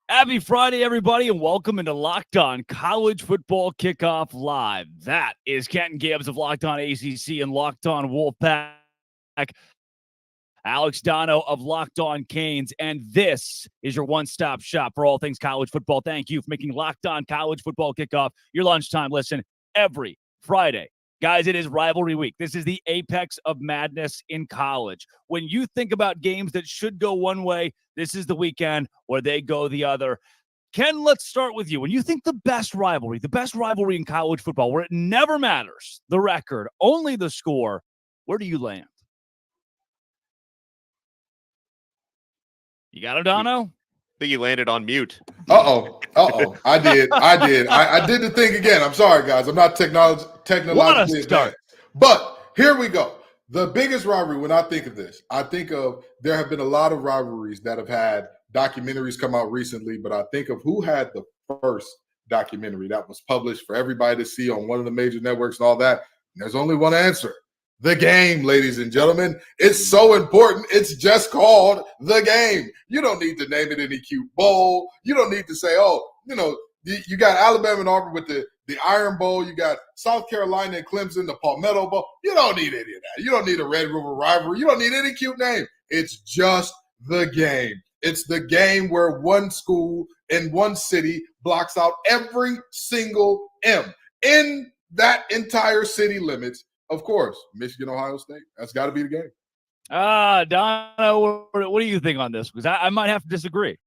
Happy Friday, everybody, and welcome into Locked On College Football Kickoff Live. That is Kenton Gibbs of Locked On ACC and Locked On Wolfpack, Alex Dono of Locked On Canes, and this is your one-stop shop for all things college football. Thank you for making Locked On College Football Kickoff your lunchtime listen every Friday. Guys, it is rivalry week. This is the apex of madness in college. When you think about games that should go one way, this is the weekend where they go the other. Ken, let's start with you. When you think the best rivalry in college football, where it never matters, the record, only the score, where do you land? You got it, Dono? I think you landed on mute. I did. I did the thing again. I'm sorry, guys. I'm not technologically advanced. But here we go. The biggest rivalry, when I think of this, I think of there have been a lot of rivalries that have had documentaries come out recently, but I think of who had the first documentary that was published for everybody to see on one of the major networks and all that. And there's only one answer. The Game, ladies and gentlemen. It's so important. It's just called The Game. You don't need to name it any cute bowl. You don't need to say, you got Alabama and Auburn with the Iron Bowl. You got South Carolina and Clemson, the Palmetto Bowl. You don't need any of that. You don't need a Red River rivalry. You don't need any cute name. It's just The Game. It's the game where one school in one city blocks out every single M. In that entire city limits, of course, Michigan, Ohio State. That's got to be the game. Dono, what do you think on this? Because I might have to disagree.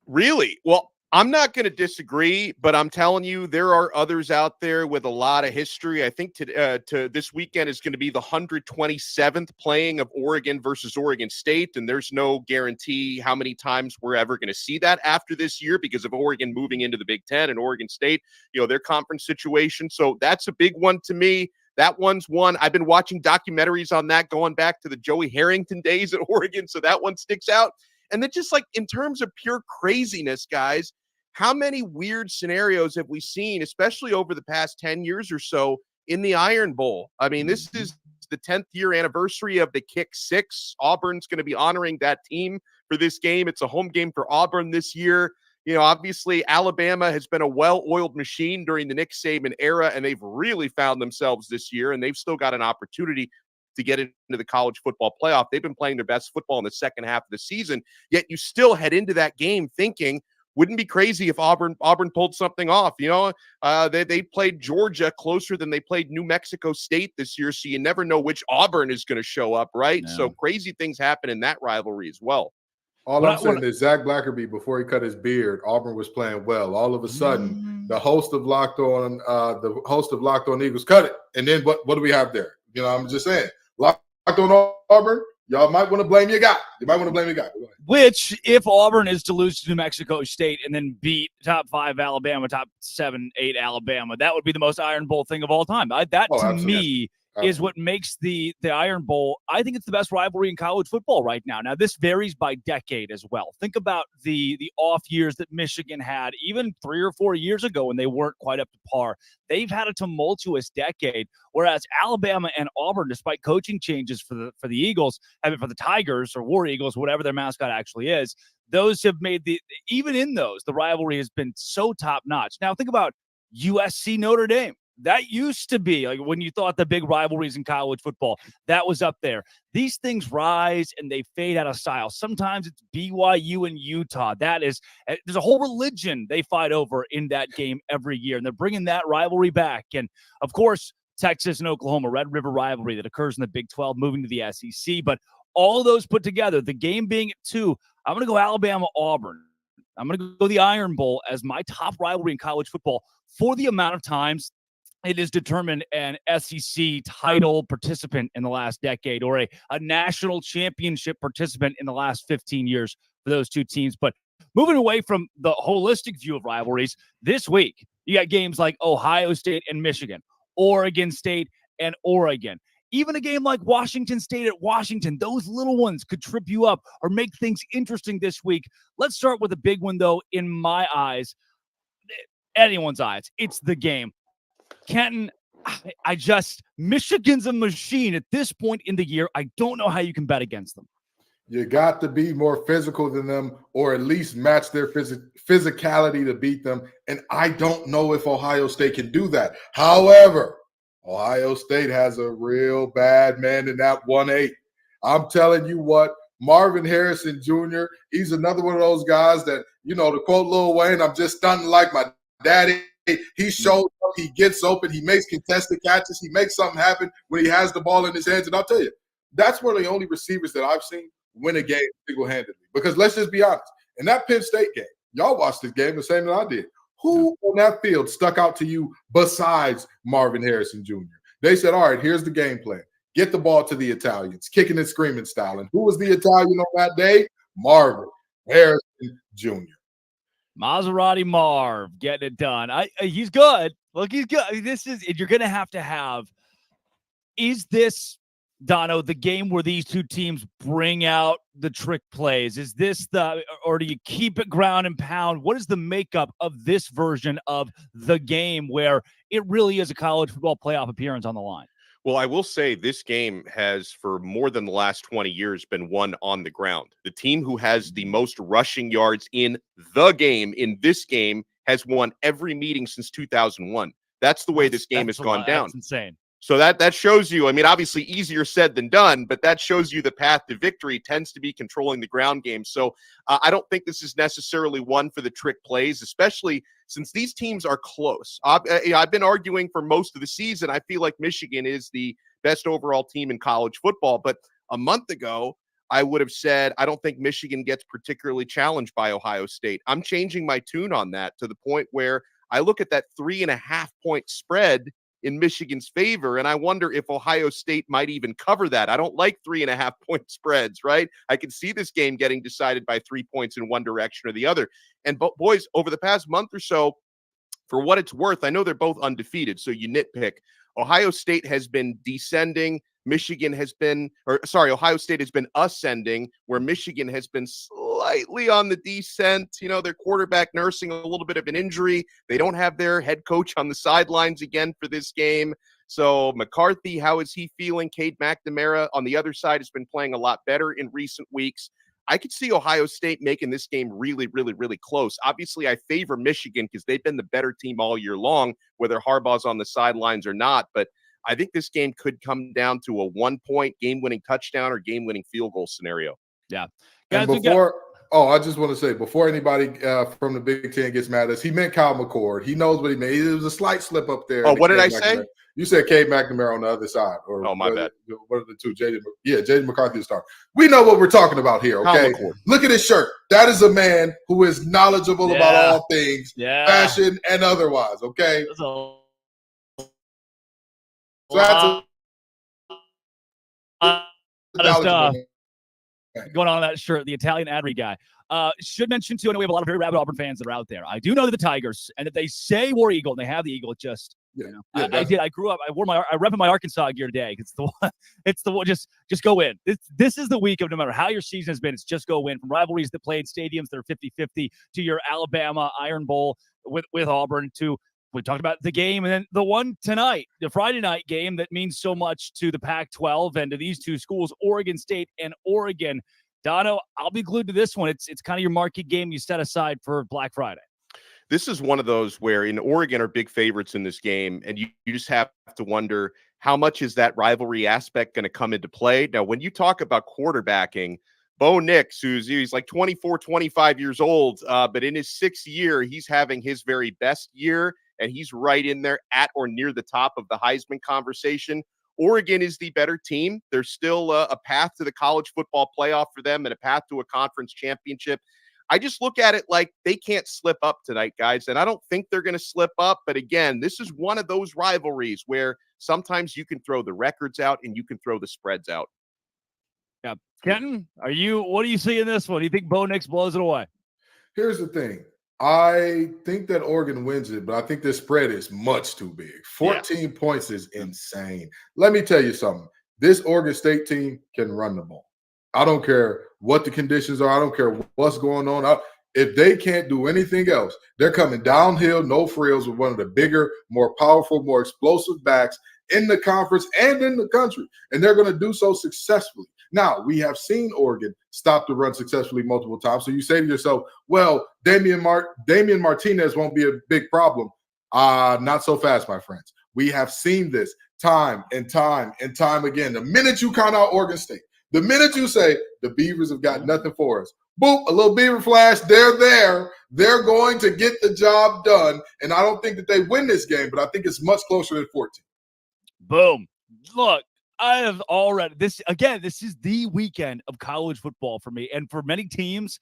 Really? Well, I'm not going to disagree, but I'm telling you, there are others out there with a lot of history. I think to this weekend is going to be the 127th playing of Oregon versus Oregon State, and there's no guarantee how many times we're ever going to see that after this year because of Oregon moving into the Big Ten and Oregon State, their conference situation. So that's a big one to me. That one's one. I've been watching documentaries on that going back to the Joey Harrington days at Oregon, so that one sticks out. And then just like in terms of pure craziness, guys, how many weird scenarios have we seen, especially over the past 10 years or so, in the Iron Bowl? I mean, this is the 10th year anniversary of the Kick Six. Auburn's going to be honoring that team for this game. It's a home game for Auburn this year. Obviously, Alabama has been a well-oiled machine during the Nick Saban era, and they've really found themselves this year, and they've still got an opportunity to get into the college football playoff. They've been playing their best football in the second half of the season, yet you still head into that game thinking, wouldn't be crazy if Auburn pulled something off. They played Georgia closer than they played New Mexico State this year, so you never know which Auburn is going to show up, right? Yeah. So crazy things happen in that rivalry as well. All I'm saying is Zach Blackerby, before he cut his beard, Auburn was playing well. All of a sudden, the host of Locked On Eagles cut it. And then what do we have there? I'm just saying, Locked On Auburn, y'all might want to blame your guy. Which, if Auburn is to lose to New Mexico State and then beat top 5 Alabama, top 7, 8 Alabama, that would be the most Iron Bowl thing of all time. Me is what makes the Iron Bowl. I think it's the best rivalry in college football right now. Now, this varies by decade as well. Think about the off years that Michigan had even 3 or 4 years ago when they weren't quite up to par. They've had a tumultuous decade, whereas Alabama and Auburn, despite coaching changes for the Eagles, for the Tigers or War Eagles, whatever their mascot actually is, those have made the rivalry has been so top-notch. Now, think about USC Notre Dame. That used to be like when you thought the big rivalries in college football, that was up there. These things rise and they fade out of style. Sometimes it's BYU and Utah. There's a whole religion they fight over in that game every year, and they're bringing that rivalry back. And of course, Texas and Oklahoma, Red River rivalry that occurs in the Big 12, moving to the SEC. But all of those put together, the game being at 2, I'm going to go Alabama-Auburn. I'm going to go the Iron Bowl as my top rivalry in college football for the amount of times it has determined an SEC title participant in the last decade or a national championship participant in the last 15 years for those two teams. But moving away from the holistic view of rivalries, this week, you got games like Ohio State and Michigan, Oregon State and Oregon. Even a game like Washington State at Washington, those little ones could trip you up or make things interesting this week. Let's start with a big one, though, in my eyes, anyone's eyes. It's the game. Kenton, Michigan's a machine at this point in the year. I don't know how you can bet against them. You got to be more physical than them or at least match their physicality to beat them. And I don't know if Ohio State can do that. However, Ohio State has a real bad man in that 1-8. I'm telling you what, Marvin Harrison Jr., he's another one of those guys that, to quote Lil Wayne, I'm just stunting like my daddy. He shows up, he gets open, he makes contested catches, he makes something happen when he has the ball in his hands. And I'll tell you, that's one of the only receivers that I've seen win a game single-handedly. Because let's just be honest, in that Penn State game, y'all watched this game the same that I did. Who on that field stuck out to you besides Marvin Harrison Jr.? They said, all right, here's the game plan. Get the ball to the Italians, kicking and screaming style. And who was the Italian on that day? Marvin Harrison Jr. Maserati Marv getting it done. He's good. Look, he's good. You're going to have, is this, Dono, the game where these two teams bring out the trick plays? Is this or do you keep it ground and pound? What is the makeup of this version of the game where it really is a college football playoff appearance on the line? Well, I will say this game has, for more than the last 20 years, been won on the ground. The team who has the most rushing yards in this game, has won every meeting since 2001. That's the way this game has gone down. That's insane. So that shows you, I mean, obviously easier said than done, but that shows you the path to victory tends to be controlling the ground game. So I don't think this is necessarily one for the trick plays, especially since these teams are close. I've been arguing for most of the season. I feel like Michigan is the best overall team in college football. But a month ago, I would have said, I don't think Michigan gets particularly challenged by Ohio State. I'm changing my tune on that to the point where I look at that 3.5-point spread in Michigan's favor, and I wonder if Ohio State might even cover that. I don't like 3.5-point spreads, right? I can see this game getting decided by 3 points in one direction or the other. And boys, over the past month or so, for what it's worth, I know they're both undefeated, so you nitpick. Ohio State has been descending. Ohio State has been ascending, where Michigan has been slightly on the descent. Their quarterback nursing a little bit of an injury. They don't have their head coach on the sidelines again for this game. So McCarthy, how is he feeling? Cade McNamara on the other side has been playing a lot better in recent weeks. I could see Ohio State making this game really, really, really close. Obviously, I favor Michigan because they've been the better team all year long, whether Harbaugh's on the sidelines or not. But I think this game could come down to a 1-point game-winning touchdown or game-winning field goal scenario. Yeah. Guys, and I just want to say, before anybody from the Big Ten gets mad at us, he meant Kyle McCord. He knows what he meant. It was a slight slip up there. Oh, what did I say? You said Cade McNamara on the other side. My bad. What are the two? Jaden McCarthy to start. We know what we're talking about here, okay? Look at his shirt. That is a man who is knowledgeable about all things, fashion and otherwise, okay? Stuff going on that shirt, the Italian ad read guy. Should mention, too, I know we have a lot of very rabid Auburn fans that are out there. I do know that the Tigers, and that they say War Eagle, and they have the Eagle, I grew up, I repped my Arkansas gear today. It's the one, just go win. This is the week of no matter how your season has been, it's just go win. From rivalries that play in stadiums that are 50-50 to your Alabama Iron Bowl with Auburn to, we talked about the game, and then the one tonight, the Friday night game that means so much to the Pac-12 and to these two schools, Oregon State and Oregon. Dono, I'll be glued to this one. It's kind of your marquee game you set aside for Black Friday. This is one of those where in Oregon are big favorites in this game, and you just have to wonder how much is that rivalry aspect going to come into play. Now, when you talk about quarterbacking, Bo Nix, he's like 24, 25 years old, but in his 6th year, he's having his very best year, and he's right in there at or near the top of the Heisman conversation. Oregon is the better team. There's still a path to the college football playoff for them and a path to a conference championship. I just look at it like they can't slip up tonight, guys, and I don't think they're going to slip up. But again, this is one of those rivalries where sometimes you can throw the records out and you can throw the spreads out. Yeah. Kenton, what do you see in this one? Do you think Bo Nix blows it away? Here's the thing. I think that Oregon wins it, but I think this spread is much too big. 14 points is insane. Let me tell you something. This Oregon State team can run the ball. I don't care what the conditions are. I don't care what's going on. If they can't do anything else, they're coming downhill, no frills, with one of the bigger, more powerful, more explosive backs in the conference and in the country. And they're going to do so successfully. Now, we have seen Oregon stop the run successfully multiple times. So you say to yourself, well, Damian Martinez won't be a big problem. Not so fast, my friends. We have seen this time and time and time again. The minute you count out Oregon State, the minute you say the Beavers have got nothing for us, boop, a little Beaver flash, they're there. They're going to get the job done. And I don't think that they win this game, but I think it's much closer than 14. Boom. Look, I have already this is the weekend of college football for me. And for many teams,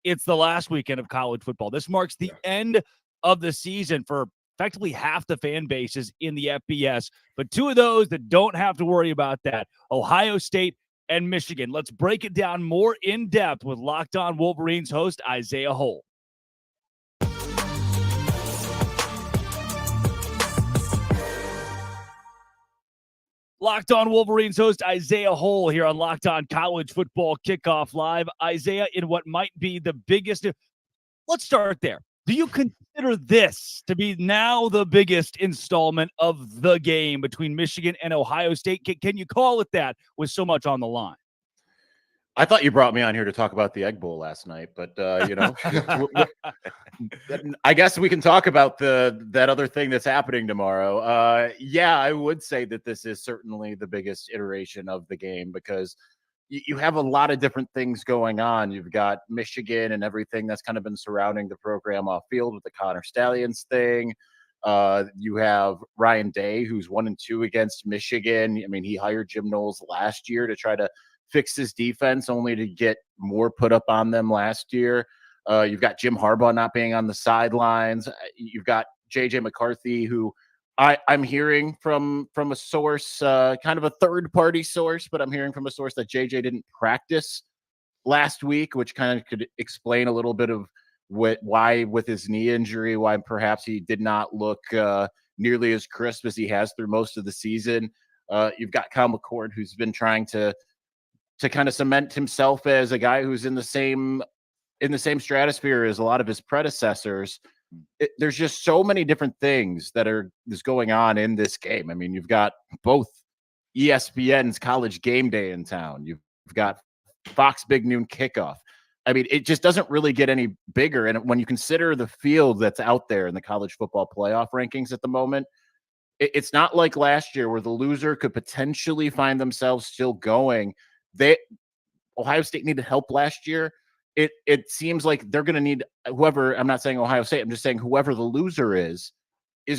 it's the last weekend of college football. This marks the end of the season for effectively half the fan bases in the FBS. But two of those that don't have to worry about that, Ohio State and Michigan. Let's break it down more in depth with Locked On Wolverines host Isaiah Hole. Locked On Wolverines host Isaiah Hole here on Locked On College Football Kickoff Live. Isaiah, in what might be the biggest, let's start there. Do you consider this to be now the biggest installment of the game between Michigan and Ohio State? Can you call it that with so much on the line? I thought you brought me on here to talk about the Egg Bowl last night, but I guess we can talk about that other thing that's happening tomorrow. Yeah, I would say that this is certainly the biggest iteration of the game because you have a lot of different things going on. You've got Michigan and everything that's kind of been surrounding the program off field with the Connor Stallions thing. You have Ryan Day, who's 1-2 against Michigan. I mean, he hired Jim Knowles last year to try to fix his defense, only to get more put up on them last year. You've got Jim Harbaugh not being on the sidelines. You've got J.J. McCarthy, who I'm hearing from a source, kind of a third-party source, but I'm hearing from a source that J.J. didn't practice last week, which kind of could explain a little bit of why with his knee injury, why perhaps he did not look nearly as crisp as he has through most of the season. You've got Kyle McCord, who's been trying to kind of cement himself as a guy who's in the same stratosphere as a lot of his predecessors. There's just so many different things that is going on in this game. I mean, you've got both ESPN's College Game Day in town. You've got Fox Big Noon Kickoff. I mean, it just doesn't really get any bigger. And when you consider the field that's out there in the college football playoff rankings at the moment, it's not like last year where the loser could potentially find themselves still going. Ohio State needed help last year. It seems like they're going to need whoever. I'm not saying Ohio State. I'm just saying whoever the loser is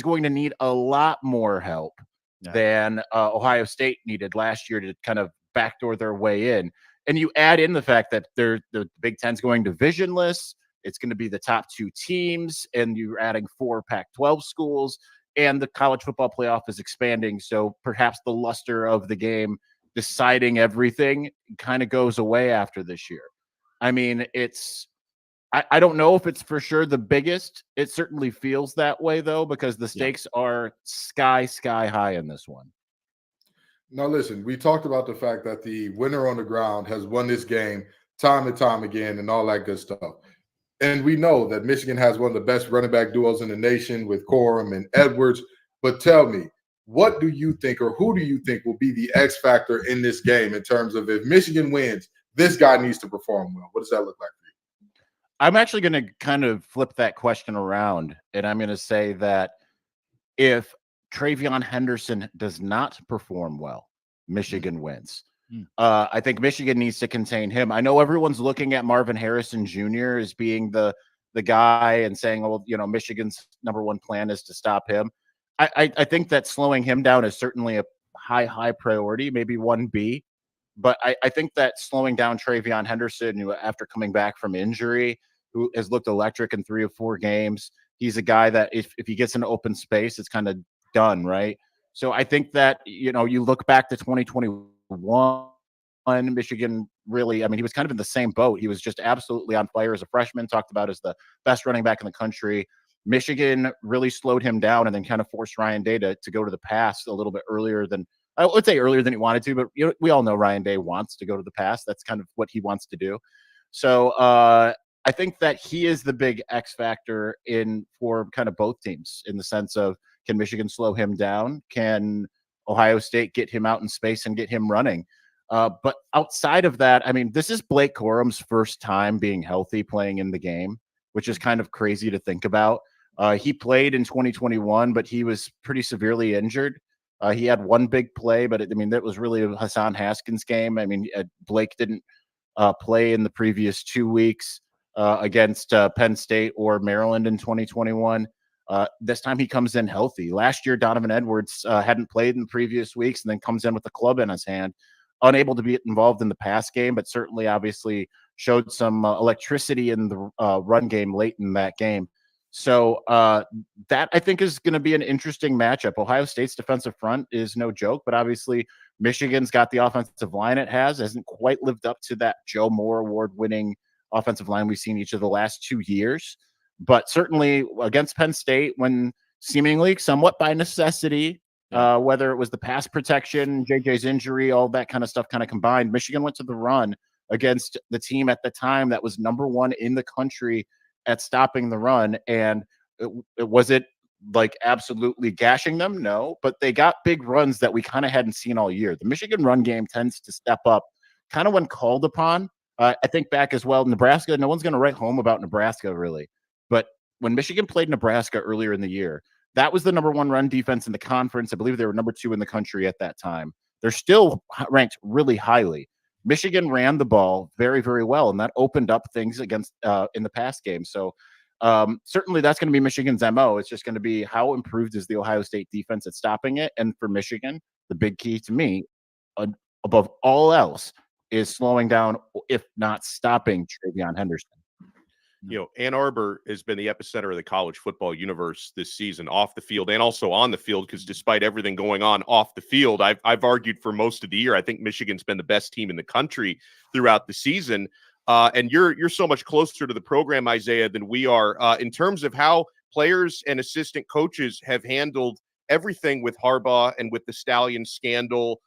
going to need a lot more help than Ohio State needed last year to kind of backdoor their way in. And you add in the fact that the Big Ten's going divisionless. It's going to be the top two teams, and you're adding 4 Pac-12 schools, and the college football playoff is expanding. So perhaps the luster of the game deciding everything kind of goes away after this year. I mean, I don't know if it's for sure the biggest. It certainly feels that way, though, because the stakes are sky high in this one. Now, listen, we talked about the fact that the winner on the ground has won this game time and time again and all that good stuff. And we know that Michigan has one of the best running back duos in the nation with Corum and Edwards. But tell me, what do you think, or who do you think will be the X factor in this game in terms of if Michigan wins, this guy needs to perform well? What does that look like for you? I'm actually going to kind of flip that question around, and I'm going to say that if Travion Henderson does not perform well, Michigan wins. I think Michigan needs to contain him. I know everyone's looking at Marvin Harrison Jr. as being the guy and saying, well, Michigan's number one plan is to stop him. I think that slowing him down is certainly a high priority, maybe 1B. But I think that slowing down Travion Henderson, who after coming back from injury, who has looked electric in 3 or 4 games, he's a guy that if he gets into open space, it's kind of done, right? So I think that, you look back to 2021, Michigan really, I mean, he was kind of in the same boat. He was just absolutely on fire as a freshman, talked about as the best running back in the country. Michigan really slowed him down and then kind of forced Ryan Day to go to the pass a little bit earlier than, I would say earlier than he wanted to, but we all know Ryan Day wants to go to the pass. That's kind of what he wants to do. So I think that he is the big X factor for kind of both teams in the sense of, can Michigan slow him down? Can Ohio State get him out in space and get him running? But outside of that, I mean, this is Blake Corum's first time being healthy playing in the game, which is kind of crazy to think about. He played in 2021, but he was pretty severely injured. He had one big play, but that was really a Hassan Haskins game. I mean, Blake didn't play in the previous 2 weeks against Penn State or Maryland in 2021. This time he comes in healthy. Last year, Donovan Edwards hadn't played in the previous weeks and then comes in with the club in his hand, unable to be involved in the pass game, but certainly obviously showed some electricity in the run game late in that game. So that I think is going to be an interesting matchup. Ohio State's defensive front is no joke, but obviously Michigan's got the offensive line it hasn't quite lived up to that Joe Moore award-winning offensive line we've seen each of the last 2 years. But certainly against Penn State, when seemingly somewhat by necessity, whether it was the pass protection, JJ's injury, all that kind of stuff kind of combined, Michigan went to the run against the team at the time that was number one in the country at stopping the run. And was it like absolutely gashing them? No, but they got big runs that we kind of hadn't seen all year. The Michigan run game tends to step up kind of when called upon. I think back as well, Nebraska, no one's going to write home about Nebraska really. But when Michigan played Nebraska earlier in the year, that was the number one run defense in the conference. I believe they were number 2 in the country at that time. They're still ranked really highly. Michigan ran the ball very, very well, and that opened up things against in the pass game. So certainly that's going to be Michigan's MO. It's just going to be how improved is the Ohio State defense at stopping it. And for Michigan, the big key to me, above all else, is slowing down, if not stopping, Travion Henderson. Ann Arbor has been the epicenter of the college football universe this season, off the field and also on the field, because despite everything going on off the field, I've argued for most of the year, I think Michigan's been the best team in the country throughout the season. And you're so much closer to the program, Isaiah, than we are in terms of how players and assistant coaches have handled everything with Harbaugh and with the Stallion scandal.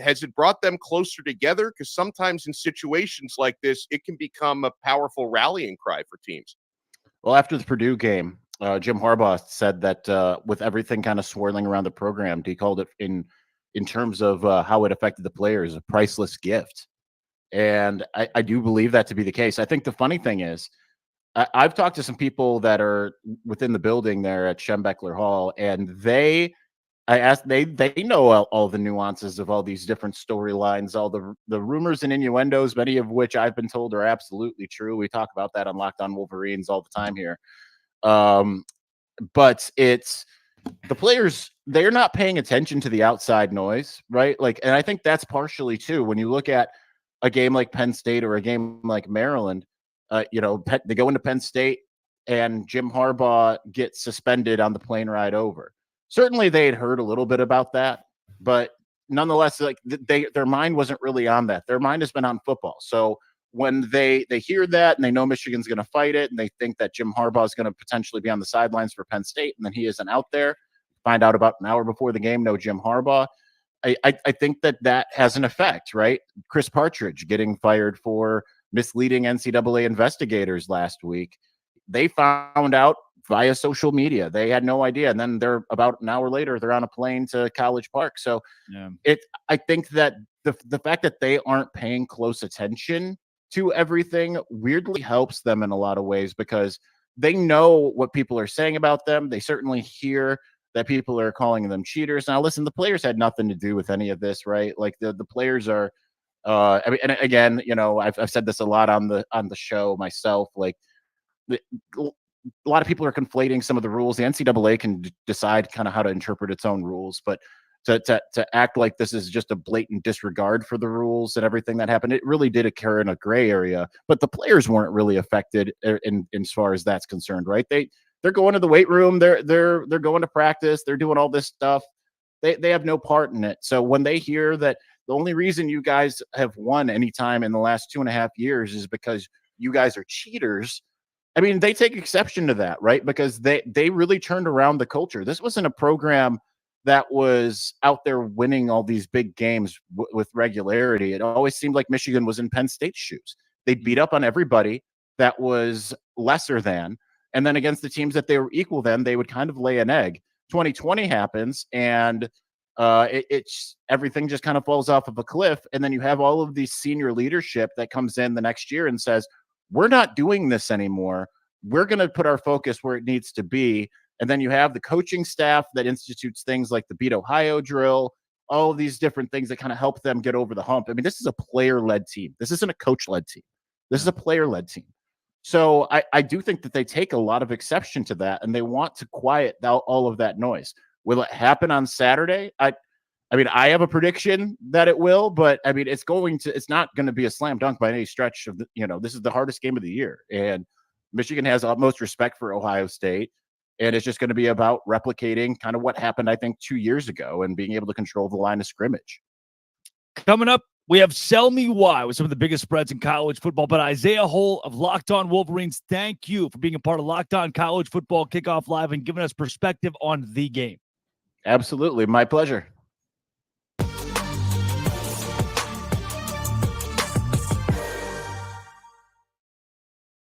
Has it brought them closer together? Because sometimes in situations like this, it can become a powerful rallying cry for teams. Well, after the Purdue game, Jim Harbaugh said that with everything kind of swirling around the program, he called it in terms of how it affected the players, a priceless gift. And I do believe that to be the case. I think the funny thing is, I've talked to some people that are within the building there at Schembechler Hall, and they know all the nuances of all these different storylines, all the rumors and innuendos, many of which I've been told are absolutely true. We talk about that on Locked On Wolverines all the time here. But it's the players, they're not paying attention to the outside noise, right? And I think that's partially too, when you look at a game like Penn State or a game like Maryland, they go into Penn State and Jim Harbaugh gets suspended on the plane ride over. Certainly they had heard a little bit about that, but nonetheless, their mind wasn't really on that. Their mind has been on football. So when they hear that and they know Michigan's going to fight it and they think that Jim Harbaugh is going to potentially be on the sidelines for Penn State and then he isn't out there, find out about an hour before the game, no Jim Harbaugh. I think that has an effect, right? Chris Partridge getting fired for misleading NCAA investigators last week. They found out via social media. They had no idea. And then they're about an hour later, they're on a plane to College Park. So I think that the fact that they aren't paying close attention to everything weirdly helps them in a lot of ways, because they know what people are saying about them. They certainly hear that people are calling them cheaters. Now, listen, the players had nothing to do with any of this, right? Like the players are, and again, I've said this a lot on the show myself, a lot of people are conflating some of the rules. The NCAA can decide kind of how to interpret its own rules, but to act like this is just a blatant disregard for the rules and everything that happened, it really did occur in a gray area. But the players weren't really affected in as far as that's concerned, right? They're going to the weight room, they're going to practice, they're doing all this stuff. They have no part in it. So when they hear that the only reason you guys have won any time in the last 2.5 years is because you guys are cheaters, I mean, they take exception to that, right? Because they really turned around the culture. This wasn't a program that was out there winning all these big games with regularity. It always seemed like Michigan was in Penn State's shoes. They beat up on everybody that was lesser than, and then against the teams that they were equal than, they would kind of lay an egg. 2020 happens, and everything just kind of falls off of a cliff. And then you have all of these senior leadership that comes in the next year and says, we're not doing this anymore. We're going to put our focus where it needs to be. And then you have the coaching staff that institutes things like the Beat Ohio drill, all of these different things that kind of help them get over the hump. I mean, this is a player-led team. This isn't a coach-led team. This is a player-led team. So I do think that they take a lot of exception to that, and they want to quiet out all of that noise. Will it happen on Saturday? I mean, I have a prediction that it will, but I mean, it's not going to be a slam dunk by any stretch of this is the hardest game of the year, and Michigan has utmost respect for Ohio State, and it's just going to be about replicating kind of what happened, I think, 2 years ago and being able to control the line of scrimmage. Coming up, we have Sell Me Why with some of the biggest spreads in college football. But Isaiah Hull of Locked On Wolverines, thank you for being a part of Locked On College Football Kickoff Live and giving us perspective on the game. Absolutely. My pleasure.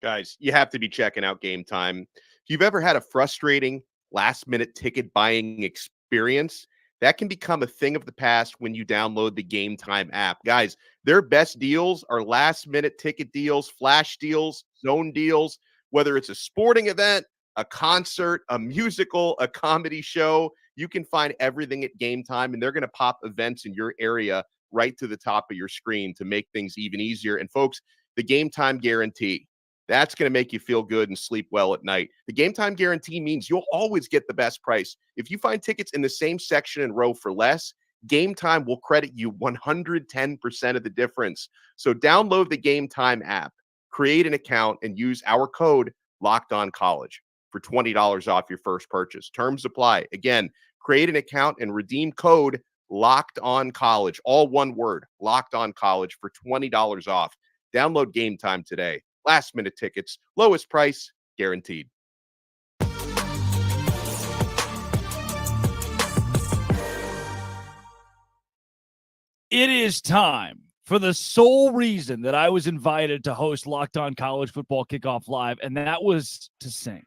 Guys, you have to be checking out Game Time. If you've ever had a frustrating last-minute ticket buying experience, that can become a thing of the past when you download the Game Time app. Guys, their best deals are last-minute ticket deals, flash deals, zone deals, whether it's a sporting event, a concert, a musical, a comedy show. You can find everything at Game Time, and they're going to pop events in your area right to the top of your screen to make things even easier. And folks, the Game Time guarantee. That's going to make you feel good and sleep well at night. The Game Time guarantee means you'll always get the best price. If you find tickets in the same section and row for less, Game Time will credit you 110% of the difference. So download the Game Time app, create an account, and use our code LOCKEDONCollege for $20 off your first purchase. Terms apply. Again, create an account and redeem code LOCKEDONCollege, all one word, LOCKEDONCollege for $20 off. Download Game Time today. Last-minute tickets, lowest price, guaranteed. It is time for the sole reason that I was invited to host Locked On College Football Kickoff Live, and that was to sing.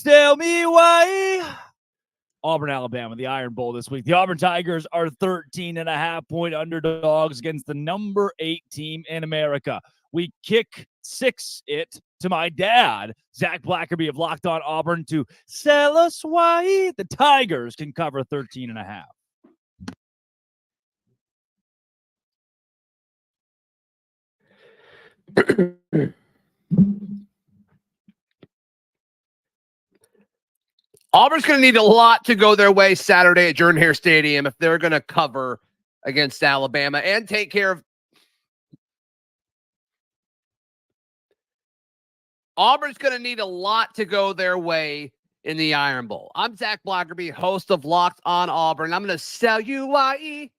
Tell me why. Auburn, Alabama, the Iron Bowl this week. The Auburn Tigers are 13.5-point underdogs against the number 8 team in America. We kick it to my dad, Zach Blackerby of Locked On Auburn, to sell us why the Tigers can cover 13.5. Auburn's going to need a lot to go their way Saturday at Jordan-Hare Stadium if they're going to cover against Alabama and take care of. Auburn's going to need a lot to go their way in the Iron Bowl. I'm Zach Blackerby, host of Locked On Auburn. I'm going to sell you why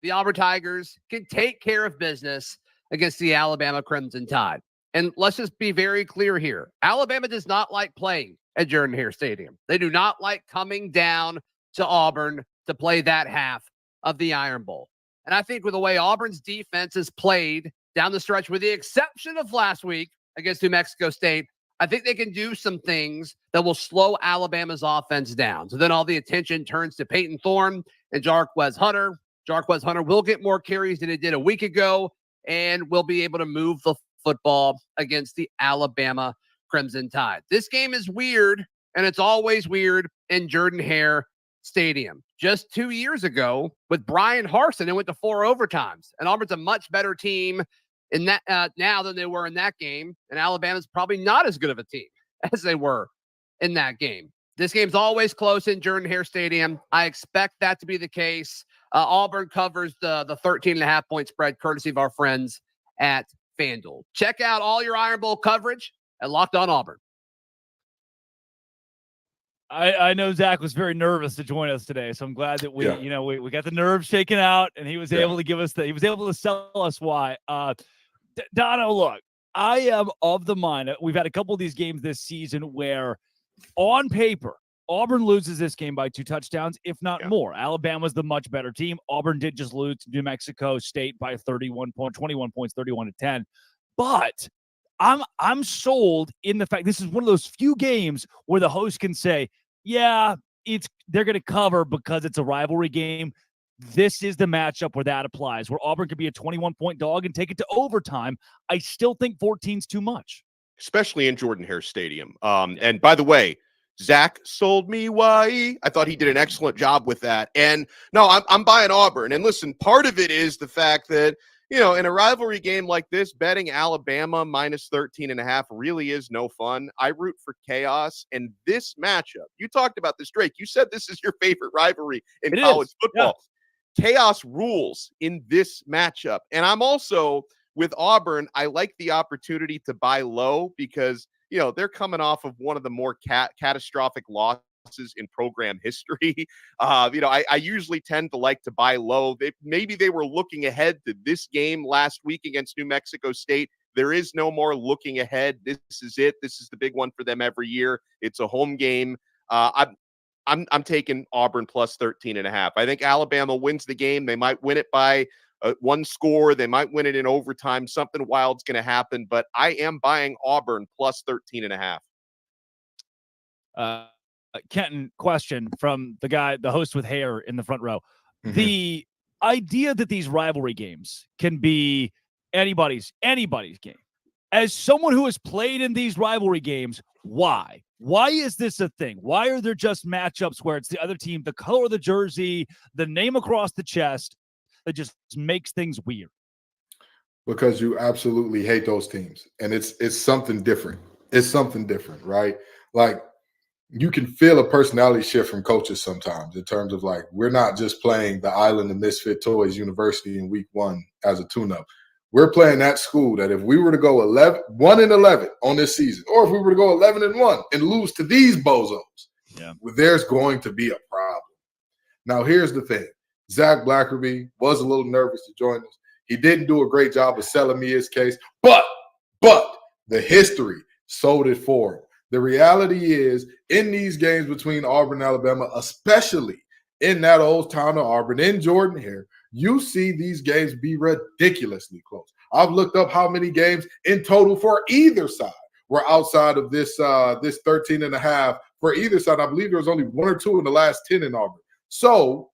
the Auburn Tigers can take care of business against the Alabama Crimson Tide. And let's just be very clear here. Alabama does not like playing at Jordan-Hare Stadium. They do not like coming down to Auburn to play that half of the Iron Bowl. And I think with the way Auburn's defense has played down the stretch, with the exception of last week against New Mexico State, I think they can do some things that will slow Alabama's offense down. So then all the attention turns to Peyton Thorne and Jarquez Hunter. Jarquez Hunter will get more carries than he did a week ago and will be able to move the football against the Alabama Crimson Tide. This game is weird, and it's always weird in Jordan-Hare Stadium. Just 2 years ago with Brian Harsin, it went to 4 overtimes, and Auburn's a much better team in that now than they were in that game, and Alabama's probably not as good of a team as they were in that game. This game's always close in Jordan-Hare Stadium. I expect that to be the case. Auburn covers the 13.5-point spread, courtesy of our friends at FanDuel. Check out all your Iron Bowl coverage at Locked On Auburn. I know Zach was very nervous to join us today, so I'm glad that we got the nerves shaken out, and he was able to give us he was able to sell us why. Dono, look, I am of the mind. We've had a couple of these games this season where, on paper, Auburn loses this game by 2 touchdowns, if not more. Alabama's the much better team. Auburn did just lose to New Mexico State by 21 points, 31-10. But I'm sold in the fact this is one of those few games where the host can say, yeah, they're going to cover because it's a rivalry game. this is the matchup where that applies, where Auburn could be a 21-point dog and take it to overtime. I still think 14's too much. Especially in Jordan-Hare Stadium. And by the way, Zach sold me YE. I thought he did an excellent job with that. And no, I'm buying Auburn. And listen, part of it is the fact that, in a rivalry game like this, betting Alabama minus 13.5 really is no fun. I root for chaos. And this matchup, you talked about this, Drake. You said this is your favorite rivalry in college football. Yeah. Chaos rules in this matchup. And I'm also, with Auburn, I like the opportunity to buy low because, they're coming off of one of the more catastrophic losses in program history. I usually tend to like to buy low. Maybe they were looking ahead to this game last week against New Mexico State. There is no more looking ahead. This is it. This is the big one for them every year. It's a home game. I'm taking Auburn plus 13.5. I think Alabama wins the game. They might win it by one score. They might win it in overtime. Something wild's going to happen, but I am buying Auburn plus 13.5. Kenton, question from the host with hair in the front row. Mm-hmm. The idea that these rivalry games can be anybody's game. As someone who has played in these rivalry games, why? Why is this a thing? Why are there just matchups where it's the other team, the color of the jersey, the name across the chest, that just makes things weird? Because you absolutely hate those teams. And it's something different. It's something different, right? Like, you can feel a personality shift from coaches sometimes in terms of like, we're not just playing the Island of Misfit Toys University in week 1 as a tune-up. We're playing that school that if we were to go 1-11 on this season, or if we were to go 11-1 and lose to these bozos, there's going to be a problem. Now, here's the thing. Zach Blackerby was a little nervous to join us. He didn't do a great job of selling me his case, but the history sold it for him. The reality is, in these games between Auburn and Alabama, especially in that old town of Auburn, in Jordan-Hare, you see these games be ridiculously close. I've looked up how many games in total for either side were outside of this 13.5 for either side. I believe there was only 1 or 2 in the last 10 in Auburn. So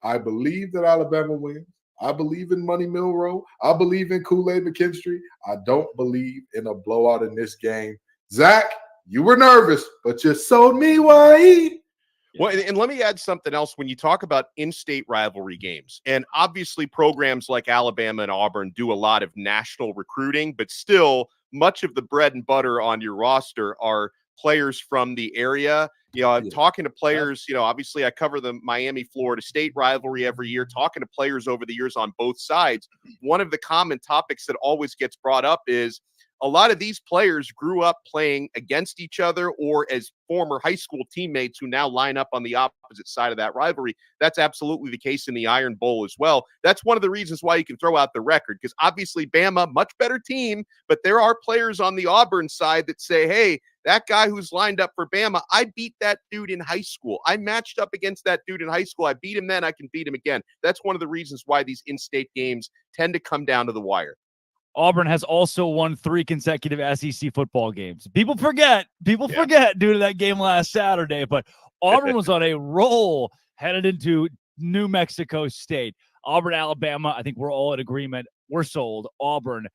I believe that Alabama wins. I believe in Money Mill Row. I believe in Kool-Aid McKinstry. I don't believe in a blowout in this game. Zach, you were nervous, but you sold me YE. Well, and let me add something else when you talk about in-state rivalry games. And obviously programs like Alabama and Auburn do a lot of national recruiting, but still much of the bread and butter on your roster are players from the area. I'm talking to players, obviously I cover the Miami-Florida State rivalry every year, talking to players over the years on both sides. One of the common topics that always gets brought up is a lot of these players grew up playing against each other or as former high school teammates who now line up on the opposite side of that rivalry. That's absolutely the case in the Iron Bowl as well. That's one of the reasons why you can throw out the record, because obviously Bama, much better team, but there are players on the Auburn side that say, hey, that guy who's lined up for Bama, I beat that dude in high school. I matched up against that dude in high school. I beat him then. I can beat him again. That's one of the reasons why these in-state games tend to come down to the wire. Auburn has also won 3 consecutive SEC football games. People forget due to that game last Saturday, but Auburn was on a roll headed into New Mexico State. Auburn, Alabama, I think we're all in agreement. We're sold. Auburn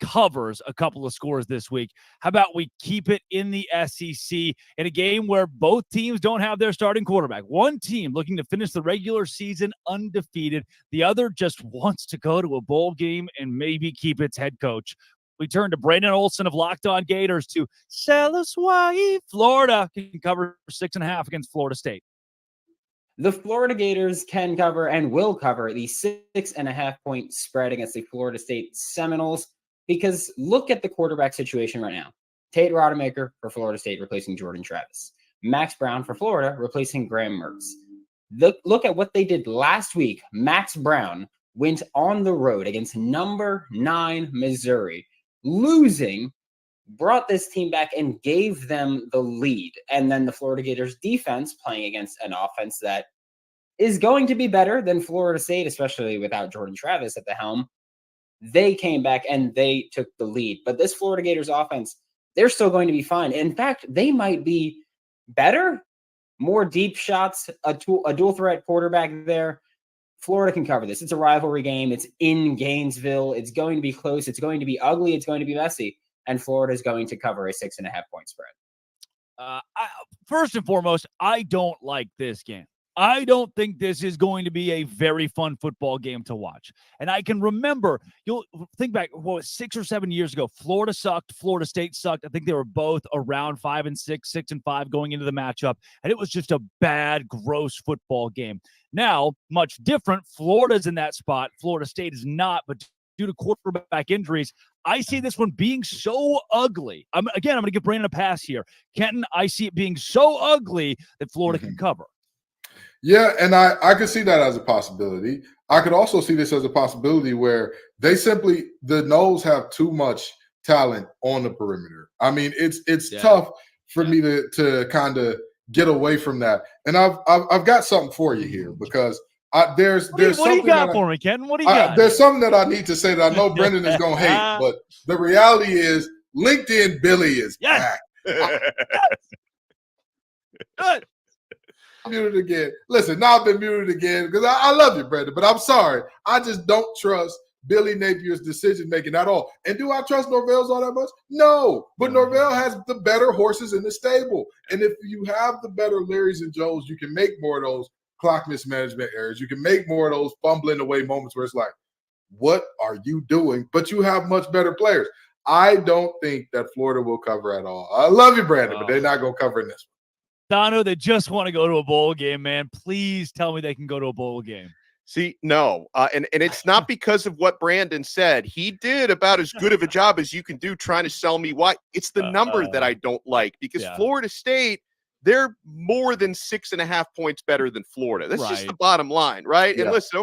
covers a couple of scores this week. How about we keep it in the SEC in a game where both teams don't have their starting quarterback? One team looking to finish the regular season undefeated. The other just wants to go to a bowl game and maybe keep its head coach. We turn to Brandon Olson of Locked On Gators to sell us why Florida can cover 6.5 against Florida State. The Florida Gators can cover and will cover the 6.5 point spread against the Florida State Seminoles. Because look at the quarterback situation right now. Tate Rodemaker for Florida State replacing Jordan Travis. Max Brown for Florida replacing Graham Mertz. Look at what they did last week. Max Brown went on the road against number 9 Missouri, losing, brought this team back and gave them the lead. And then the Florida Gators defense playing against an offense that is going to be better than Florida State, especially without Jordan Travis at the helm. They came back and they took the lead. But this Florida Gators offense, they're still going to be fine. In fact, they might be better, more deep shots, a dual threat quarterback there. Florida can cover this. It's a rivalry game. It's in Gainesville. It's going to be close. It's going to be ugly. It's going to be messy. And Florida is going to cover a 6.5 point spread. First and foremost, I don't like this game. I don't think this is going to be a very fun football game to watch. And I can remember, you'll think back, 6 or 7 years ago, Florida sucked, Florida State sucked. I think they were both around 5-6, 6-5 going into the matchup. And it was just a bad, gross football game. Now, much different. Florida's in that spot. Florida State is not, but due to quarterback injuries, I see this one being so ugly. I'm going to give Brandon a pass here. Kenton, I see it being so ugly that Florida can cover. Yeah, and I could see that as a possibility. I could also see this as a possibility where the Noles have too much talent on the perimeter. I mean, it's tough for me to kind of get away from that. And I've got something for you here because there's what something do you got for me, Ken? What do you got? There's something that I need to say that I know Brendan is going to hate, but the reality is LinkedIn Billy is back. Good. Muted again. Listen, now I've been muted again because I love you, Brendan, but I'm sorry. I just don't trust Billy Napier's decision making at all. And do I trust Norvell's all that much? No, but Norvell has the better horses in the stable. And if you have the better Larrys and Joes, you can make more of those clock mismanagement errors. You can make more of those fumbling away moments where it's like, what are you doing? But you have much better players. I don't think that Florida will cover at all. I love you, Brandon, but they're not going to cover in this one. Dono, they just want to go to a bowl game, man. Please tell me they can go to a bowl game. See, no. And it's not because of what Brandon said. He did about as good of a job as you can do trying to sell me why. It's the number that I don't like because Florida State, they're more than 6.5 points better than Florida. That's just the bottom line, right? Yeah. And listen,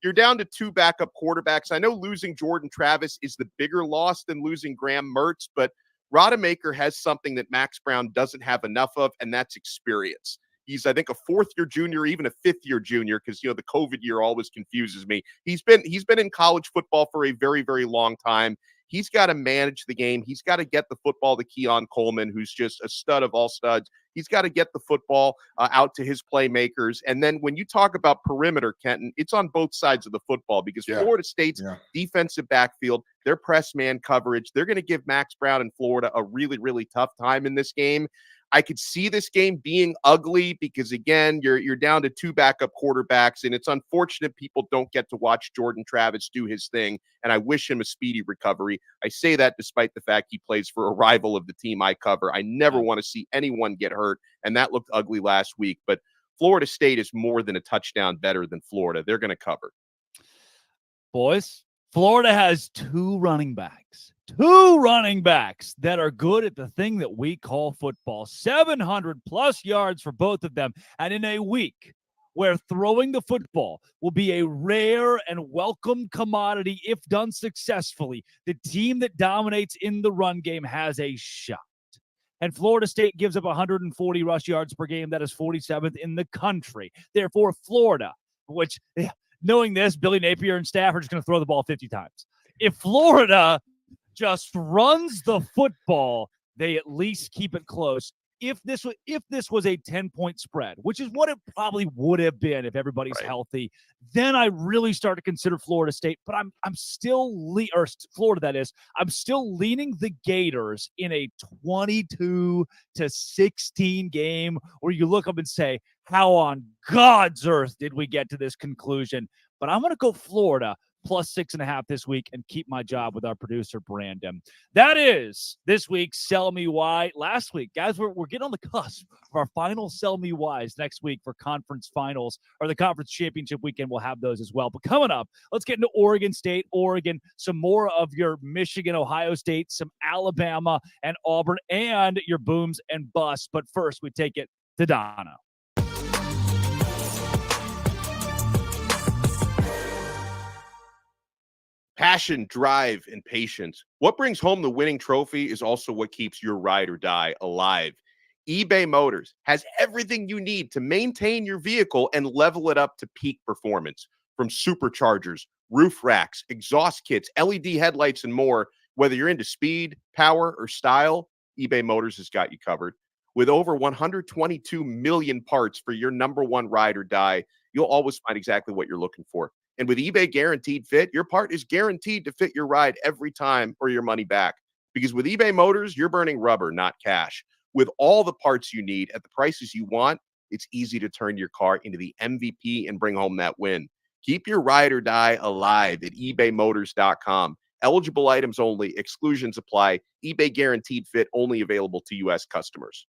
you're down to 2 backup quarterbacks. I know losing Jordan Travis is the bigger loss than losing Graham Mertz, but Rodemaker has something that Max Brown doesn't have enough of, and that's experience. He's, I think, a 4th-year junior, even a 5th-year junior, because the COVID year always confuses me. He's been in college football for a very, very long time. He's got to manage the game. He's got to get the football to Keon Coleman, who's just a stud of all studs. He's got to get the football out to his playmakers. And then when you talk about perimeter, Kenton, it's on both sides of the football because Florida State's defensive backfield, their press man coverage, they're going to give Max Brown and Florida a really, really tough time in this game. I could see this game being ugly because, again, you're down to 2 backup quarterbacks, and it's unfortunate people don't get to watch Jordan Travis do his thing, and I wish him a speedy recovery. I say that despite the fact he plays for a rival of the team I cover. I never want to see anyone get hurt, and that looked ugly last week. But Florida State is more than a touchdown better than Florida. They're going to cover. Boys, Florida has 2 running backs. 2 running backs that are good at the thing that we call football. 700-plus yards for both of them. And in a week where throwing the football will be a rare and welcome commodity if done successfully, the team that dominates in the run game has a shot. And Florida State gives up 140 rush yards per game. That is 47th in the country. Therefore, Florida, which, knowing this, Billy Napier and staff are just going to throw the ball 50 times. If Florida just runs the football, they at least keep it close. If this was a 10-point spread, which is what it probably would have been if everybody's healthy, then I really start to consider Florida State. But I'm still Florida, that is. I'm still leaning the Gators in a 22-16 game where you look up and say, how on God's earth did we get to this conclusion? But I'm going to go Florida plus 6.5 this week and keep my job with our producer, Brandon. That is this week's Sell Me Why. Last week, guys, we're getting on the cusp of our final Sell Me Whys next week for conference finals or the conference championship weekend. We'll have those as well. But coming up, let's get into Oregon State, Oregon, some more of your Michigan, Ohio State, some Alabama and Auburn, and your booms and busts. But first, we take it to Dono. Passion, drive, and patience. What brings home the winning trophy is also what keeps your ride or die alive. eBay Motors has everything you need to maintain your vehicle and level it up to peak performance. From superchargers, roof racks, exhaust kits, LED headlights, and more. Whether you're into speed, power, or style, eBay Motors has got you covered. With over 122 million parts for your number one ride or die, you'll always find exactly what you're looking for. And with eBay Guaranteed Fit, your part is guaranteed to fit your ride every time or your money back. Because with eBay Motors, you're burning rubber, not cash. With all the parts you need at the prices you want, it's easy to turn your car into the MVP and bring home that win. Keep your ride or die alive at ebaymotors.com. Eligible items only. Exclusions apply. eBay Guaranteed Fit only available to U.S. customers.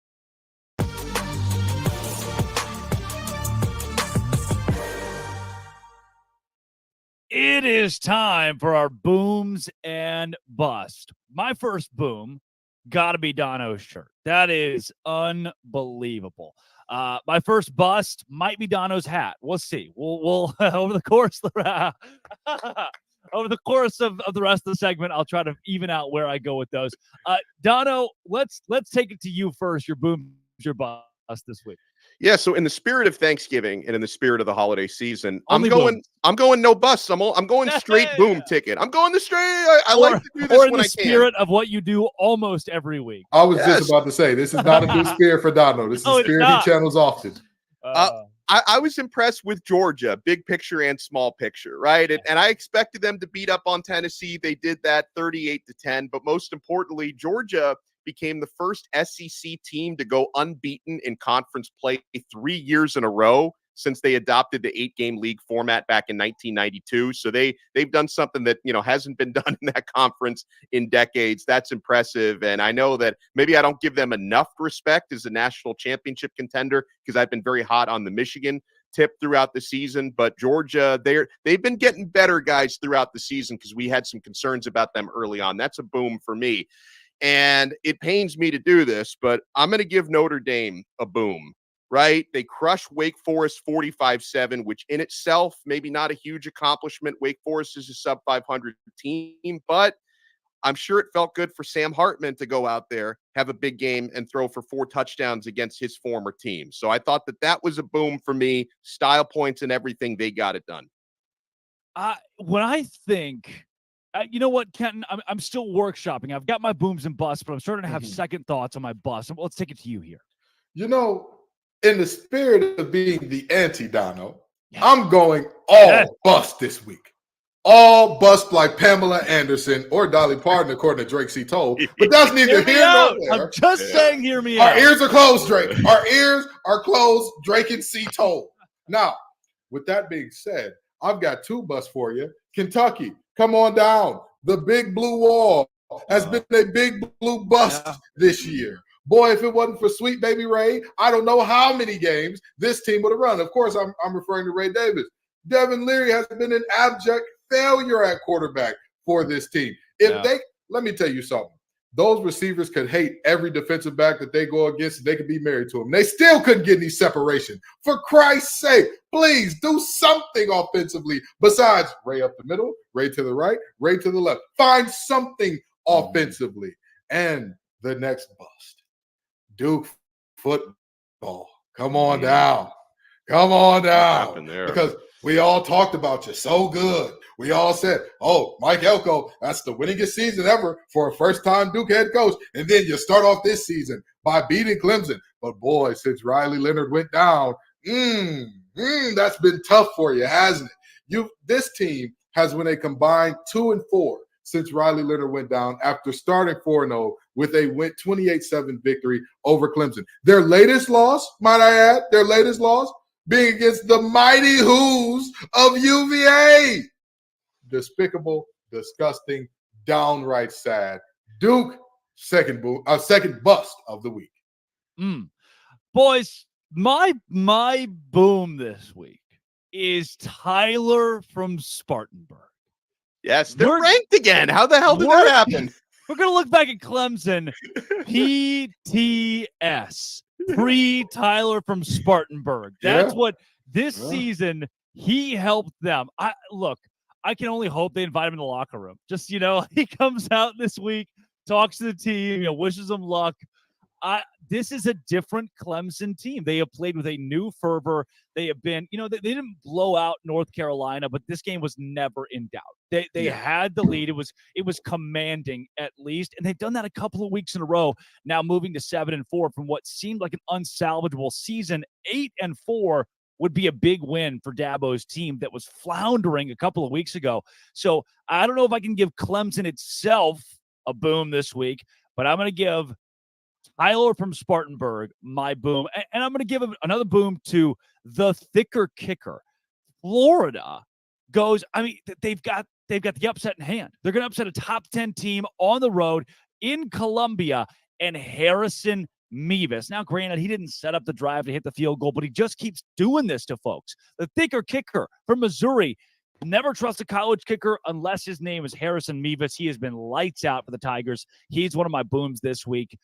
It is time for our booms and bust. My first boom got to be Dono's shirt. That is unbelievable. My first bust might be Dono's hat. We'll see. We'll over the course of the rest of the segment, I'll try to even out where I go with those. Dono, let's take it to you first. Your boom, your bust this week. Yeah, so in the spirit of Thanksgiving and in the spirit of the holiday season, I'm going no busts. I'm going straight boom ticket. I'm going the straight. I like to do this or in when the I spirit of what you do almost every week. I was just about to say, this is not a good spirit for Dono. This is a spirit he channels often. I was impressed with Georgia, big picture and small picture, right? And I expected them to beat up on Tennessee. They did that 38-10. But most importantly, Georgia became the first SEC team to go unbeaten in conference play 3 years in a row since they adopted the 8-game league format back in 1992. So they've done something that, hasn't been done in that conference in decades. That's impressive. And I know that maybe I don't give them enough respect as a national championship contender because I've been very hot on the Michigan tip throughout the season, but Georgia, they've been getting better, guys, throughout the season because we had some concerns about them early on. That's a boom for me. And it pains me to do this, but I'm going to give Notre Dame a boom, right? They crushed Wake Forest 45-7, which in itself, maybe not a huge accomplishment. Wake Forest is a sub-500 team, but I'm sure it felt good for Sam Hartman to go out there, have a big game, and throw for 4 touchdowns against his former team. So I thought that was a boom for me. Style points and everything, they got it done. When I think... you know what, Kenton? I'm still workshopping. I've got my booms and busts, but I'm starting to have second thoughts on my bust. Let's take it to you here. In the spirit of being the anti-Dono, I'm going all bust this week. All bust like Pamela Anderson or Dolly Parton, according to Drake C. Told. But that's neither here nor there. I'm just saying, hear me out. Our ears are closed, Drake. Our ears are closed, Drake and C. Told. Now, with that being said, I've got 2 busts for you. Kentucky, come on down. The big blue wall has been a big blue bust this year. Boy, if it wasn't for Sweet Baby Ray, I don't know how many games this team would have run. Of course, I'm referring to Ray Davis. Devin Leary has been an abject failure at quarterback for this team. Let me tell you something. Those receivers could hate every defensive back that they go against, and they could be married to them. They still couldn't get any separation. For Christ's sake, please do something offensively besides Ray up the middle, Ray to the right, Ray to the left. Find something offensively. And the next bust, Duke football. Come on down. Come on down. Because we all talked about you so good. We all said, Mike Elko, that's the winningest season ever for a first-time Duke head coach. And then you start off this season by beating Clemson. But, boy, since Riley Leonard went down, that's been tough for you, hasn't it? This team has won a combined 2-4 since Riley Leonard went down after starting 4-0 with a 28-7 victory over Clemson. Their latest loss, might I add, being against the mighty Who's of UVA. Despicable, disgusting, downright sad. Duke, second bust of the week. Boys, my boom this week is Tyler from Spartanburg. Yes, they're ranked again. How the hell did that happen? We're going to look back at Clemson. PTS. Pre-Tyler from Spartanburg. That's what this season, he helped them. I can only hope they invite him in the locker room. Just, he comes out this week, talks to the team, wishes them luck. This is a different Clemson team. They have played with a new fervor. They have been, they didn't blow out North Carolina, but this game was never in doubt. They had the lead. It was commanding at least, and they've done that a couple of weeks in a row. Now moving to 7-4 from what seemed like an unsalvageable season. 8-4 would be a big win for Dabo's team that was floundering a couple of weeks ago. So I don't know if I can give Clemson itself a boom this week, but I'm going to give Tyler from Spartanburg my boom. And I'm going to give another boom to the thicker kicker. Florida goes, I mean, they've got the upset in hand. They're going to upset a top 10 team on the road in Columbia, and Harrison Mevis. Now, granted, he didn't set up the drive to hit the field goal, but he just keeps doing this to folks. The thicker kicker from Missouri. Never trust a college kicker unless his name is Harrison Mevis. He has been lights out for the Tigers. He's one of my booms this week.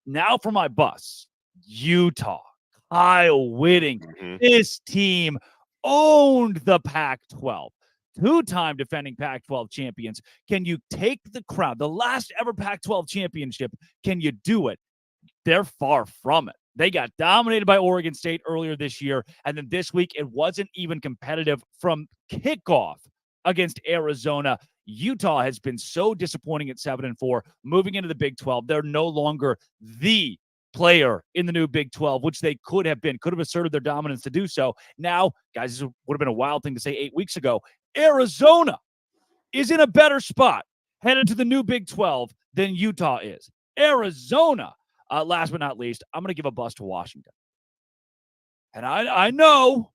Now for my bus, Utah. Kyle Whitting. This team owned the Pac-12. Two-time defending Pac-12 champions. Can you take the crown? The last ever Pac-12 championship. Can you do it? They're far from it. They got dominated by Oregon State earlier this year, and then this week it wasn't even competitive from kickoff against Arizona. Utah has been so disappointing at 7-4. Moving into the Big 12, they're no longer the player in the new Big 12, which they could have asserted their dominance to do so. Now, guys, this would have been a wild thing to say 8 weeks ago. Arizona is in a better spot headed to the new Big 12 than Utah is. Arizona. Last but not least, I'm going to give a bust to Washington. And I know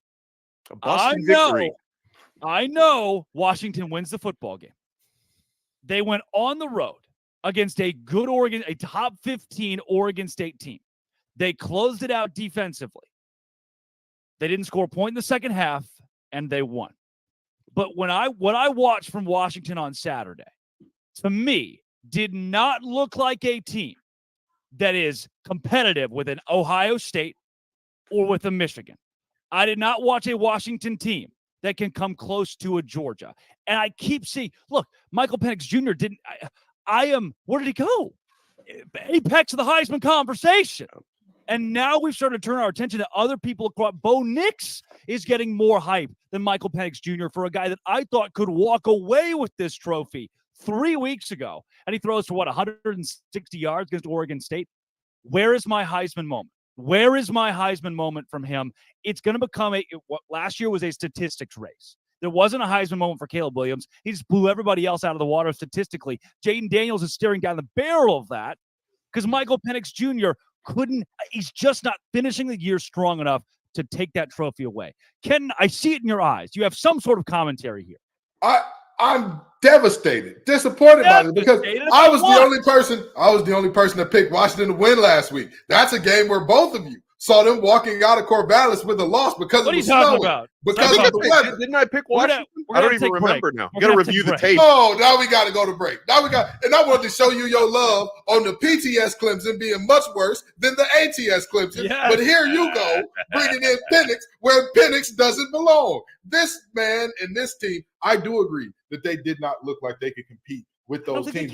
Washington wins the football game. They went on the road against a top 15 Oregon State team. They closed it out defensively. They didn't score a point in the second half, and they won. But what I watched from Washington on Saturday, to me, did not look like a team that is competitive with an Ohio State or with a Michigan. I did not watch a Washington team that can come close to a Georgia. And I keep seeing, look, Michael Penix Jr. didn't, where did he go? Apex of the Heisman conversation. And now we've started to turn our attention to other people across. Bo Nix is getting more hype than Michael Penix Jr. for a guy that I thought could walk away with this trophy 3 weeks ago. And he throws for 160 yards against Oregon State. Where is my Heisman moment? Where is my Heisman moment from him? It's going to become what last year was a statistics race. There wasn't a Heisman moment for Caleb Williams. He just blew everybody else out of the water statistically. Jaden Daniels is staring down the barrel of that because Michael Penix Jr. he's just not finishing the year strong enough to take that trophy away. Ken, I see it in your eyes. You have some sort of commentary here. I'm devastated, disappointed by it because I was the only person that picked Washington to win last week. That's a game where both of you saw them walking out of Corvallis with a loss because what it was snowing. About? Because of the weather. Didn't I pick Washington? I don't even remember now. You got to review the tape. Oh, now we got to go to break. And I wanted to show you your love on the PTS Clemson being much worse than the ATS Clemson. Yes. But here you go, bringing in Penix where Penix doesn't belong. This man and this team, I do agree that they did not look like they could compete with those teams.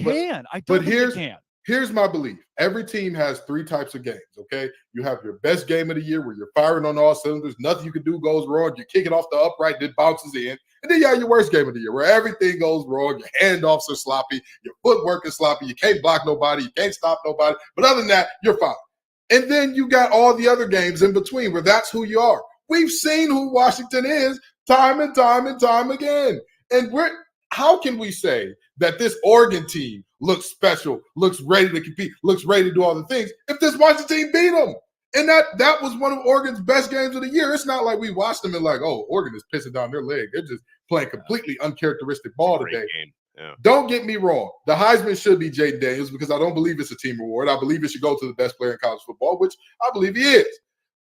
Here's my belief. Every team has 3 types of games, okay? You have your best game of the year where you're firing on all cylinders. Nothing you can do goes wrong. You kick it off the upright, it bounces in. And then you have your worst game of the year where everything goes wrong. Your handoffs are sloppy. Your footwork is sloppy. You can't block nobody. You can't stop nobody. But other than that, you're fine. And then you got all the other games in between where that's who you are. We've seen who Washington is time and time and time again. And how can we say that this Oregon team looks special, looks ready to compete, looks ready to do all the things if this Washington team beat them? And that was one of Oregon's best games of the year. It's not like we watched them and like, oh, Oregon is pissing down their leg. They're just playing completely uncharacteristic ball today. Yeah. Don't get me wrong. The Heisman should be Jaden Daniels because I don't believe it's a team reward. I believe it should go to the best player in college football, which I believe he is.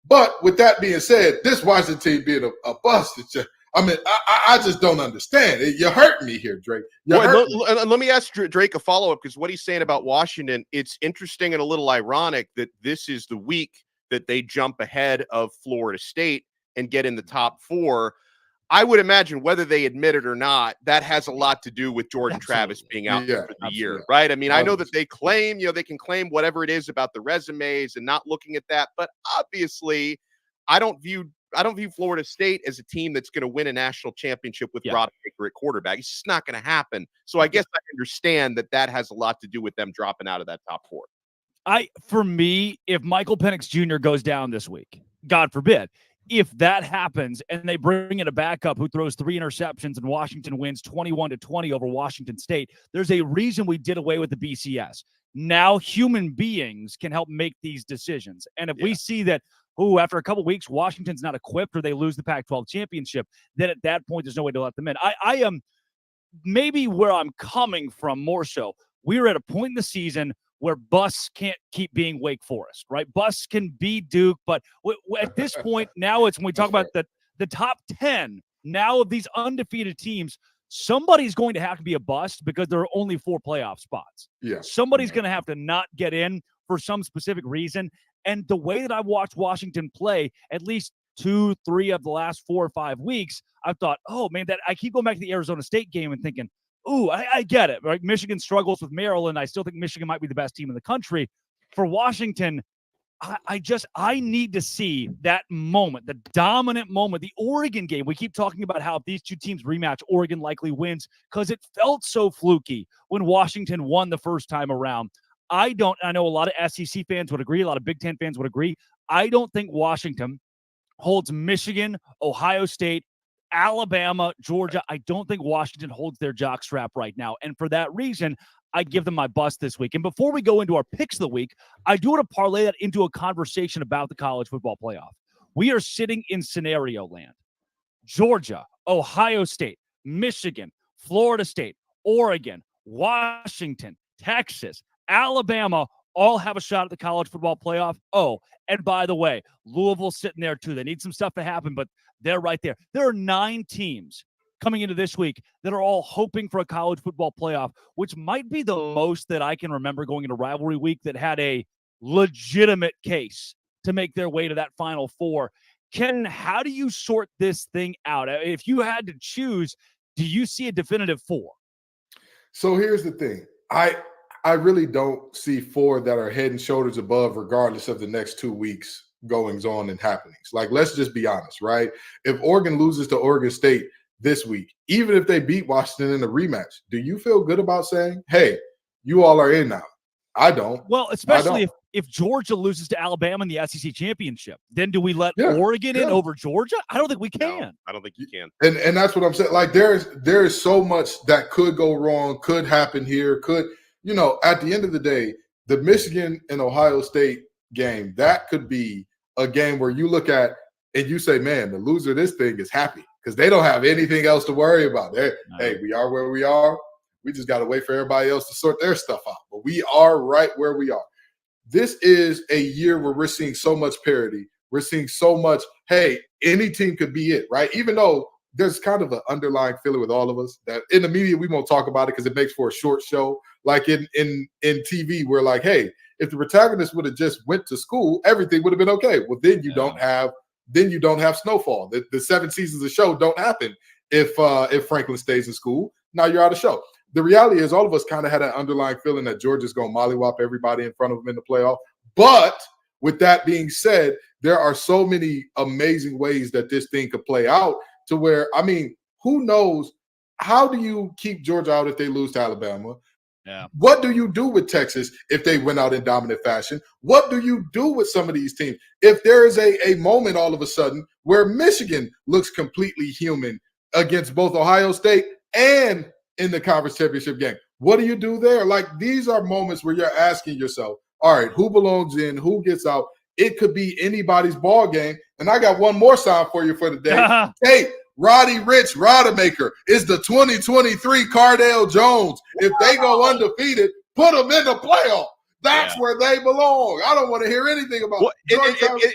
But with that being said, this Washington team being a bust, it's just, I just don't understand. You're hurting me here, Drake. Let me ask Drake a follow-up because what he's saying about Washington, it's interesting and a little ironic that this is the week that they jump ahead of Florida State and get in the top 4. I would imagine whether they admit it or not, that has a lot to do with Jordan Travis being out there for the year, right? I mean, I know that they claim, they can claim whatever it is about the resumes and not looking at that, but obviously I don't view Florida State as a team that's going to win a national championship with Rodemaker at quarterback. It's just not going to happen. So I guess I understand that has a lot to do with them dropping out of that top 4. For me, if Michael Penix Jr. goes down this week, God forbid, if that happens and they bring in a backup who throws 3 interceptions and Washington wins 21-20 over Washington State, there's a reason we did away with the BCS. Now human beings can help make these decisions. And if we see that, after a couple weeks, Washington's not equipped or they lose the Pac-12 championship, then at that point, there's no way to let them in. I am maybe where I'm coming from more so. We're at a point in the season where Bus can't keep being Wake Forest, right? Bus can be Duke, but at this point, now it's when we talk about the top 10 now of these undefeated teams, somebody's going to have to be a bust because there are only 4 playoff spots. Yeah. Somebody's going to have to not get in for some specific reason. And the way that I've watched Washington play, at least 2-3 of the last 4 or 5 weeks, I've thought, oh, man, that I keep going back to the Arizona State game and thinking, ooh, I get it. Right? Michigan struggles with Maryland. I still think Michigan might be the best team in the country. For Washington, I need to see that moment, the dominant moment, the Oregon game. We keep talking about how if these two teams rematch, Oregon likely wins because it felt so fluky when Washington won the first time around. I know a lot of SEC fans would agree. A lot of Big Ten fans would agree. I don't think Washington holds Michigan, Ohio State, Alabama, Georgia. I don't think Washington holds their jockstrap right now. And for that reason, I give them my bust this week. And before we go into our picks of the week, I do want to parlay that into a conversation about the college football playoff. We are sitting in scenario land. Georgia, Ohio State, Michigan, Florida State, Oregon, Washington, Texas, Alabama all have a shot at the college football playoff. Oh, and by the way, Louisville's sitting there too. They need some stuff to happen, but they're right there. There are 9 teams coming into this week that are all hoping for a college football playoff, which might be the most that I can remember going into rivalry week that had a legitimate case to make their way to that Final Four. Ken, how do you sort this thing out? If you had to choose, do you see a definitive 4? So here's the thing. I really don't see 4 that are head and shoulders above regardless of the next 2 weeks goings on and happenings. Like, let's just be honest, right? If Oregon loses to Oregon State this week, even if they beat Washington in a rematch, do you feel good about saying, hey, you all are in now? I don't. Well, especially if Georgia loses to Alabama in the SEC championship, then do we let Oregon in over Georgia? I don't think we can. No, I don't think you can. And that's what I'm saying. Like, there is so much that could go wrong, could happen here, at the end of the day, the Michigan and Ohio State game, that could be a game where you look at and you say, man, the loser of this thing is happy because they don't have anything else to worry about. Hey, we are where we are. We just got to wait for everybody else to sort their stuff out. But we are right where we are. This is a year where we're seeing so much parity. We're seeing so much, hey, any team could be it, right? Even though there's kind of an underlying feeling with all of us that in the media, we won't talk about it because it makes for a short show. Like in TV, we're like, hey, if the protagonist would have just went to school, everything would have been okay. Well, then you don't have Snowfall. The 7 seasons of show don't happen if Franklin stays in school. Now you're out of show. The reality is all of us kind of had an underlying feeling that Georgia's going to mollywop everybody in front of them in the playoff. But with that being said, there are so many amazing ways that this thing could play out to where, I mean, who knows? How do you keep Georgia out if they lose to Alabama? Yeah. What do you do with Texas if they went out in dominant fashion? What do you do with some of these teams? If there is a moment all of a sudden where Michigan looks completely human against both Ohio State and in the conference championship game, what do you do there? Like, these are moments where you're asking yourself, all right, who belongs in, who gets out? It could be anybody's ball game. And I got one more sign for you for the day. Hey, Roddy Rich Rodemaker is the 2023 Cardale Jones. If they go undefeated, put them in the playoff. That's where they belong. I don't want to hear anything about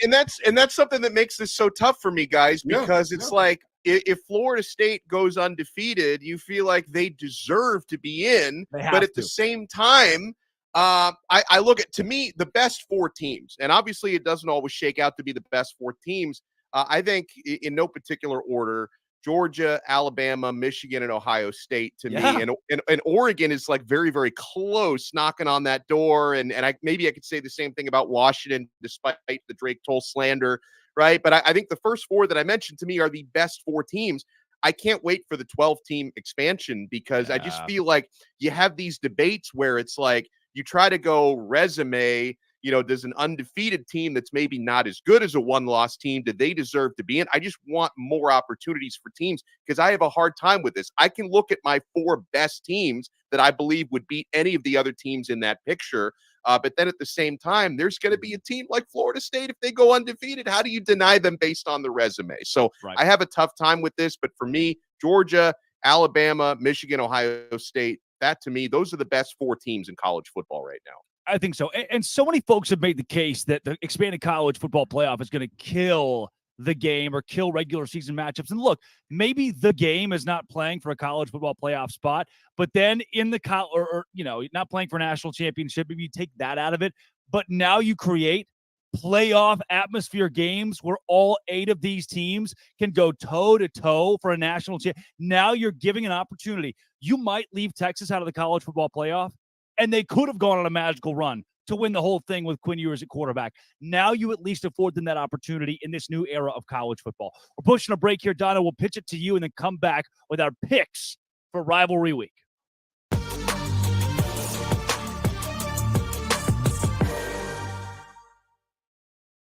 and that's something that makes this so tough for me, guys, because it's like if Florida State goes undefeated, you feel like they deserve to be in. But at the same time, I look at, to me, the best 4 teams, and obviously it doesn't always shake out to be the best 4 teams. I think in no particular order, Georgia, Alabama, Michigan, and Ohio State to me. And Oregon is like very, very close knocking on that door. And maybe I could say the same thing about Washington, despite the Drake Toll slander, right? But I think the first 4 that I mentioned to me are the best 4 teams. I can't wait for the 12-team expansion because I just feel like you have these debates where it's like you try to go resume, does an undefeated team that's maybe not as good as a one-loss team, do they deserve to be in? I just want more opportunities for teams because I have a hard time with this. I can look at my 4 best teams that I believe would beat any of the other teams in that picture. But then at the same time, there's going to be a team like Florida State. If they go undefeated, how do you deny them based on the resume? So I have a tough time with this. But for me, Georgia, Alabama, Michigan, Ohio State, that to me, those are the best 4 teams in college football right now. I think so. And so many folks have made the case that the expanded college football playoff is going to kill the game or kill regular season matchups. And look, maybe the game is not playing for a college football playoff spot, but then in the not playing for a national championship, maybe you take that out of it. But now you create playoff atmosphere games where all 8 of these teams can go toe to toe for a national championship. Now you're giving an opportunity. You might leave Texas out of the college football playoff, and they could have gone on a magical run to win the whole thing with Quinn Ewers at quarterback. Now you at least afford them that opportunity in this new era of college football. We're pushing a break here, Donna. We'll pitch it to you and then come back with our picks for Rivalry Week.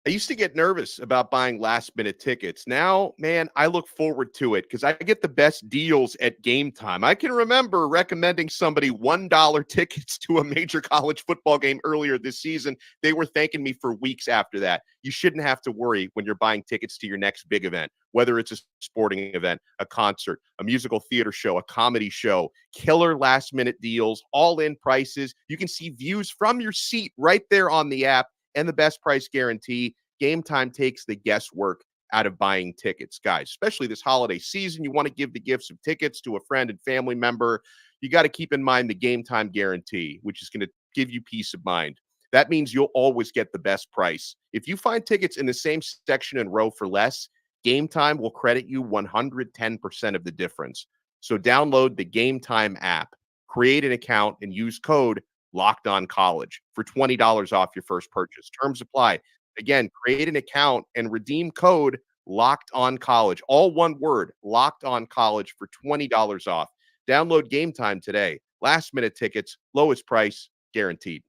I used to get nervous about buying last-minute tickets. Now, man, I look forward to it because I get the best deals at game time. I can remember recommending somebody $1 tickets to a major college football game earlier this season. They were thanking me for weeks after that. You shouldn't have to worry when you're buying tickets to your next big event, whether it's a sporting event, a concert, a musical theater show, a comedy show, killer last-minute deals, all-in prices. You can see views from your seat right there on the app. And the best price guarantee. Game Time takes the guesswork out of buying tickets, guys, especially this holiday season. You want to give the gifts of tickets to a friend and family member. You got to keep in mind the Game Time guarantee, which is going to give you peace of mind. That means you'll always get the best price. If you find tickets in the same section and row for less, Game Time will credit you 110% of the difference. So download the Game Time app, create an account, and use code LOCKEDONCollege for $20 off your first purchase. Terms apply. Again, create an account and redeem code LOCKEDONCollege. All one word, LOCKEDONCollege for $20 off. Download Game Time today. Last minute tickets, lowest price, guaranteed.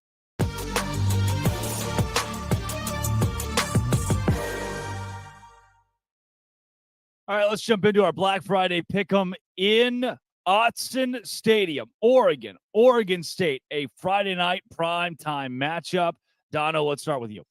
All right, let's jump into our Black Friday pick'em in Autzen Stadium, Oregon State, a Friday night primetime matchup. Dono, let's start with you.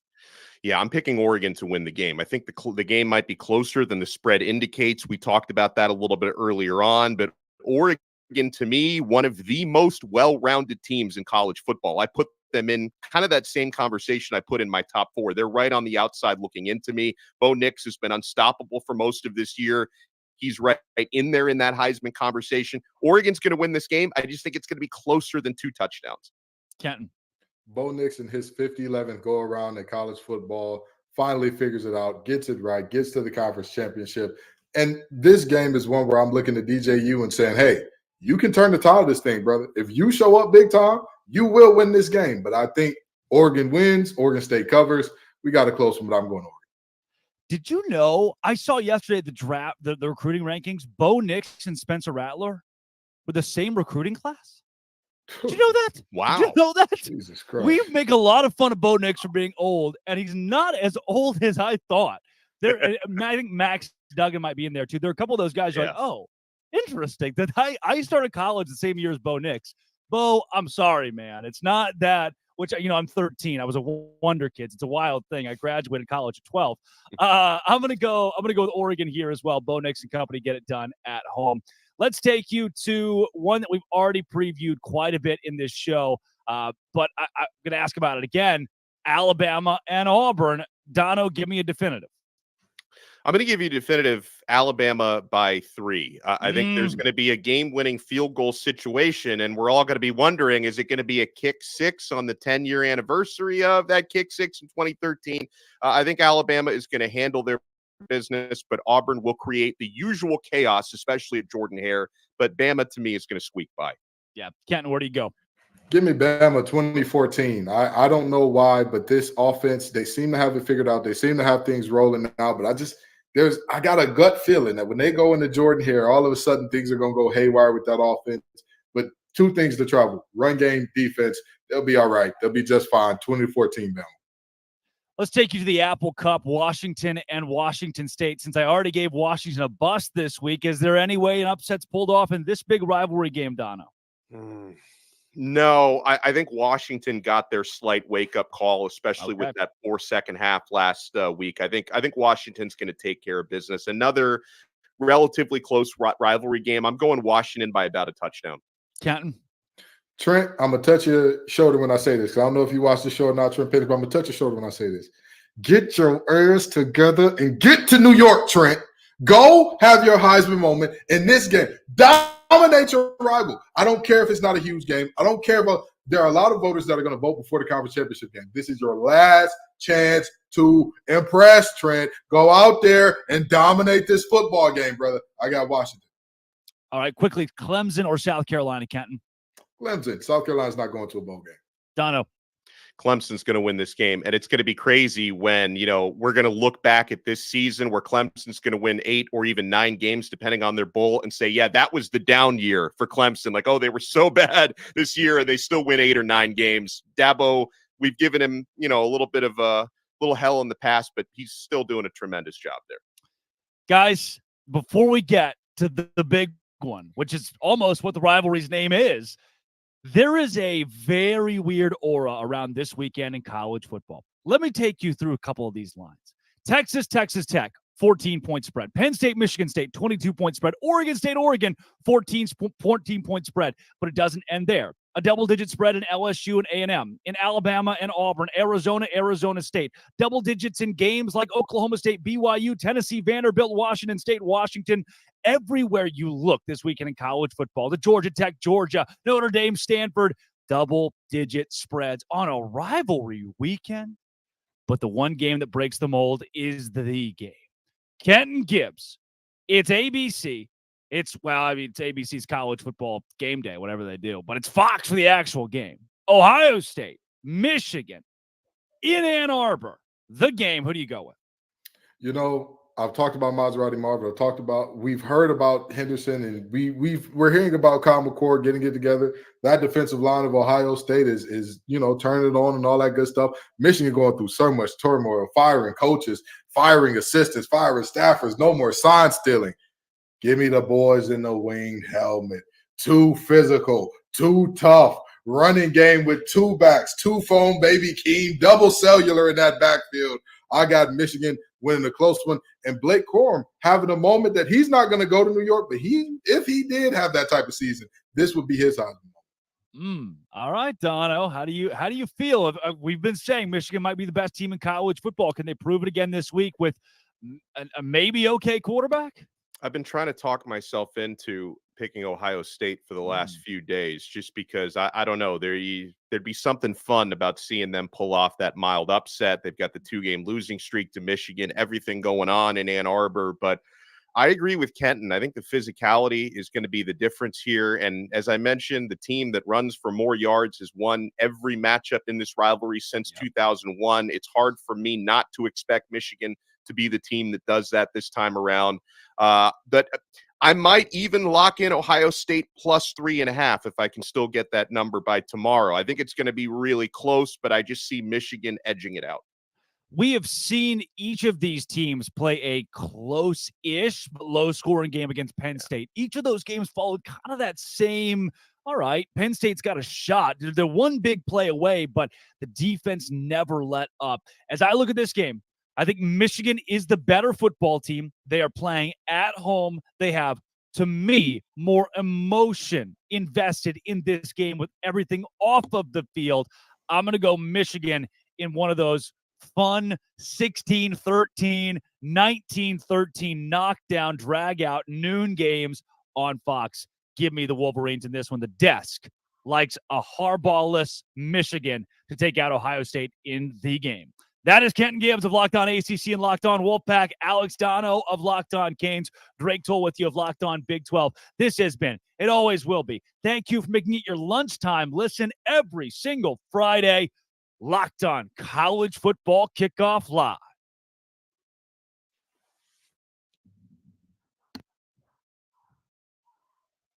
Yeah, I'm picking Oregon to win the game. I think the game might be closer than the spread indicates. We talked about that a little bit earlier on, but Oregon, to me, one of the most well-rounded teams in college football. I put them in kind of that same conversation I put in my top 4. They're right on the outside looking into me. Bo Nix has been unstoppable for most of this year. He's right in there in that Heisman conversation. Oregon's going to win this game. I just think it's going to be closer than 2 touchdowns. Kenton. Bo Nix in his 50-11 go-around in college football finally figures it out, gets it right, gets to the conference championship. And this game is one where I'm looking at DJU and saying, hey, you can turn the tide of this thing, brother. If you show up big time, you will win this game. But I think Oregon wins, Oregon State covers. We got a close one, but I'm going Oregon. Did you know, I saw yesterday the draft, the recruiting rankings, Bo Nix and Spencer Rattler were the same recruiting class? Did you know that? Wow. Did you know that? Jesus Christ. We make a lot of fun of Bo Nix for being old, and he's not as old as I thought. I think Max Duggan might be in there too. There are a couple of those guys who are like, oh, interesting. That I started college the same year as Bo Nix. Bo, I'm sorry, man. It's not that, which, I'm 13. I was a wonder kid. It's a wild thing. I graduated college at 12. I'm gonna go with Oregon here as well. Bo Nix and company get it done at home. Let's take you to one that we've already previewed quite a bit in this show, but I'm going to ask about it again. Alabama and Auburn. Dono, give me a definitive. I'm going to give you definitive Alabama by 3. I think there's going to be a game-winning field goal situation, and we're all going to be wondering, is it going to be a kick 6 on the 10-year anniversary of that kick 6 in 2013? I think Alabama is going to handle their business, but Auburn will create the usual chaos, especially at Jordan-Hare. But Bama, to me, is going to squeak by. Yeah. Kenton, where do you go? Give me Bama 2014. I don't know why, but this offense, they seem to have it figured out. They seem to have things rolling now, but I got a gut feeling that when they go into Jordan-Hare, all of a sudden things are going to go haywire with that offense. But 2 things to trouble: run game, defense. They'll be all right. They'll be just fine. 2014 Bama. Let's take you to the Apple Cup, Washington and Washington State. Since I already gave Washington a bust this week, is there any way an upset's pulled off in this big rivalry game, Dono? No, I think Washington got their slight wake-up call, especially with that 4-second half last week. I think Washington's going to take care of business. Another relatively close rivalry game. I'm going Washington by about a touchdown. Kenton? Trent, I'm going to touch your shoulder when I say this. I don't know if you watched the show or not, Trent Pettis, but I'm going to touch your shoulder when I say this. Get your ears together and get to New York, Trent. Go have your Heisman moment in this game. Dominate your rival. I don't care if it's not a huge game. I don't care about – there are a lot of voters that are going to vote before the conference championship game. This is your last chance to impress, Trent. Go out there and dominate this football game, brother. I got Washington. All right, quickly, Clemson or South Carolina, Kenton? Clemson. South Carolina's not going to a bowl game. Dono. Clemson's going to win this game. And it's going to be crazy when, we're going to look back at this season where Clemson's going to win 8 or even 9 games, depending on their bowl, and say, yeah, that was the down year for Clemson. Like, oh, they were so bad this year and they still win 8 or 9 games. Dabo, we've given him, a little bit of a little hell in the past, but he's still doing a tremendous job there. Guys, before we get to the big one, which is almost what the rivalry's name is, there is a very weird aura around this weekend in college football. Let me take you through a couple of these lines. Texas Tech, 14-point spread. Penn State, Michigan State, 22-point spread. Oregon State, 14-point spread. But it doesn't end there. A double-digit spread in LSU and A&M, in Alabama and Auburn, Arizona State. Double digits in games like Oklahoma State, BYU, Tennessee, Vanderbilt, Washington State, Washington. Everywhere you look this weekend in college football, the Georgia Tech, Georgia, Notre Dame, Stanford, double-digit spreads on a rivalry weekend. But the one game that breaks the mold is the game. Kenton Gibbs. It's ABC. It's ABC's college football game day, whatever they do. But it's Fox for the actual game. Ohio State, Michigan, in Ann Arbor. The game. Who do you go with? I've talked about Maserati Marvin. We've heard about Henderson, and we're hearing about Kyle McCord getting it together. That defensive line of Ohio State is turning it on and all that good stuff. Michigan going through so much turmoil, firing coaches, firing assistants, firing staffers, no more sign stealing. Give me the boys in the winged helmet. Too physical, too tough. Running game with 2 backs, 2 foam baby Keem, double cellular in that backfield. I got Michigan winning a close one, and Blake Corum having a moment that he's not going to go to New York, but if he did have that type of season, this would be his Heisman moment. All right, Dono, how do you feel? We've been saying Michigan might be the best team in college football. Can they prove it again this week with a maybe okay quarterback? I've been trying to talk myself into picking Ohio State for the last few days, just because I don't know. There'd be something fun about seeing them pull off that mild upset. They've got the 2-game losing streak to Michigan, everything going on in Ann Arbor. But I agree with Kenton. I think the physicality is going to be the difference here. And as I mentioned, the team that runs for more yards has won every matchup in this rivalry since 2001. It's hard for me not to expect Michigan to be the team that does that this time around. But I might even lock in Ohio State plus 3.5 if I can still get that number by tomorrow. I think it's going to be really close, but I just see Michigan edging it out. We have seen each of these teams play a close-ish but low-scoring game against Penn State. Each of those games followed kind of that same, all right, Penn State's got a shot. They're one big play away, but the defense never let up. As I look at this game, I think Michigan is the better football team. They are playing at home. They have, to me, more emotion invested in this game with everything off of the field. I'm going to go Michigan in one of those fun 16-13, 19-13 knockdown, drag-out noon games on Fox. Give me the Wolverines in this one. The desk likes a Harbaugh-less Michigan to take out Ohio State in the game. That is Kenton Gibbs of Locked On ACC and Locked On Wolfpack, Alex Dono of Locked On Canes, Drake Toll with you of Locked On Big 12. This has been, it always will be. Thank you for making it your lunchtime listen every single Friday. Locked On College Football Kickoff Live.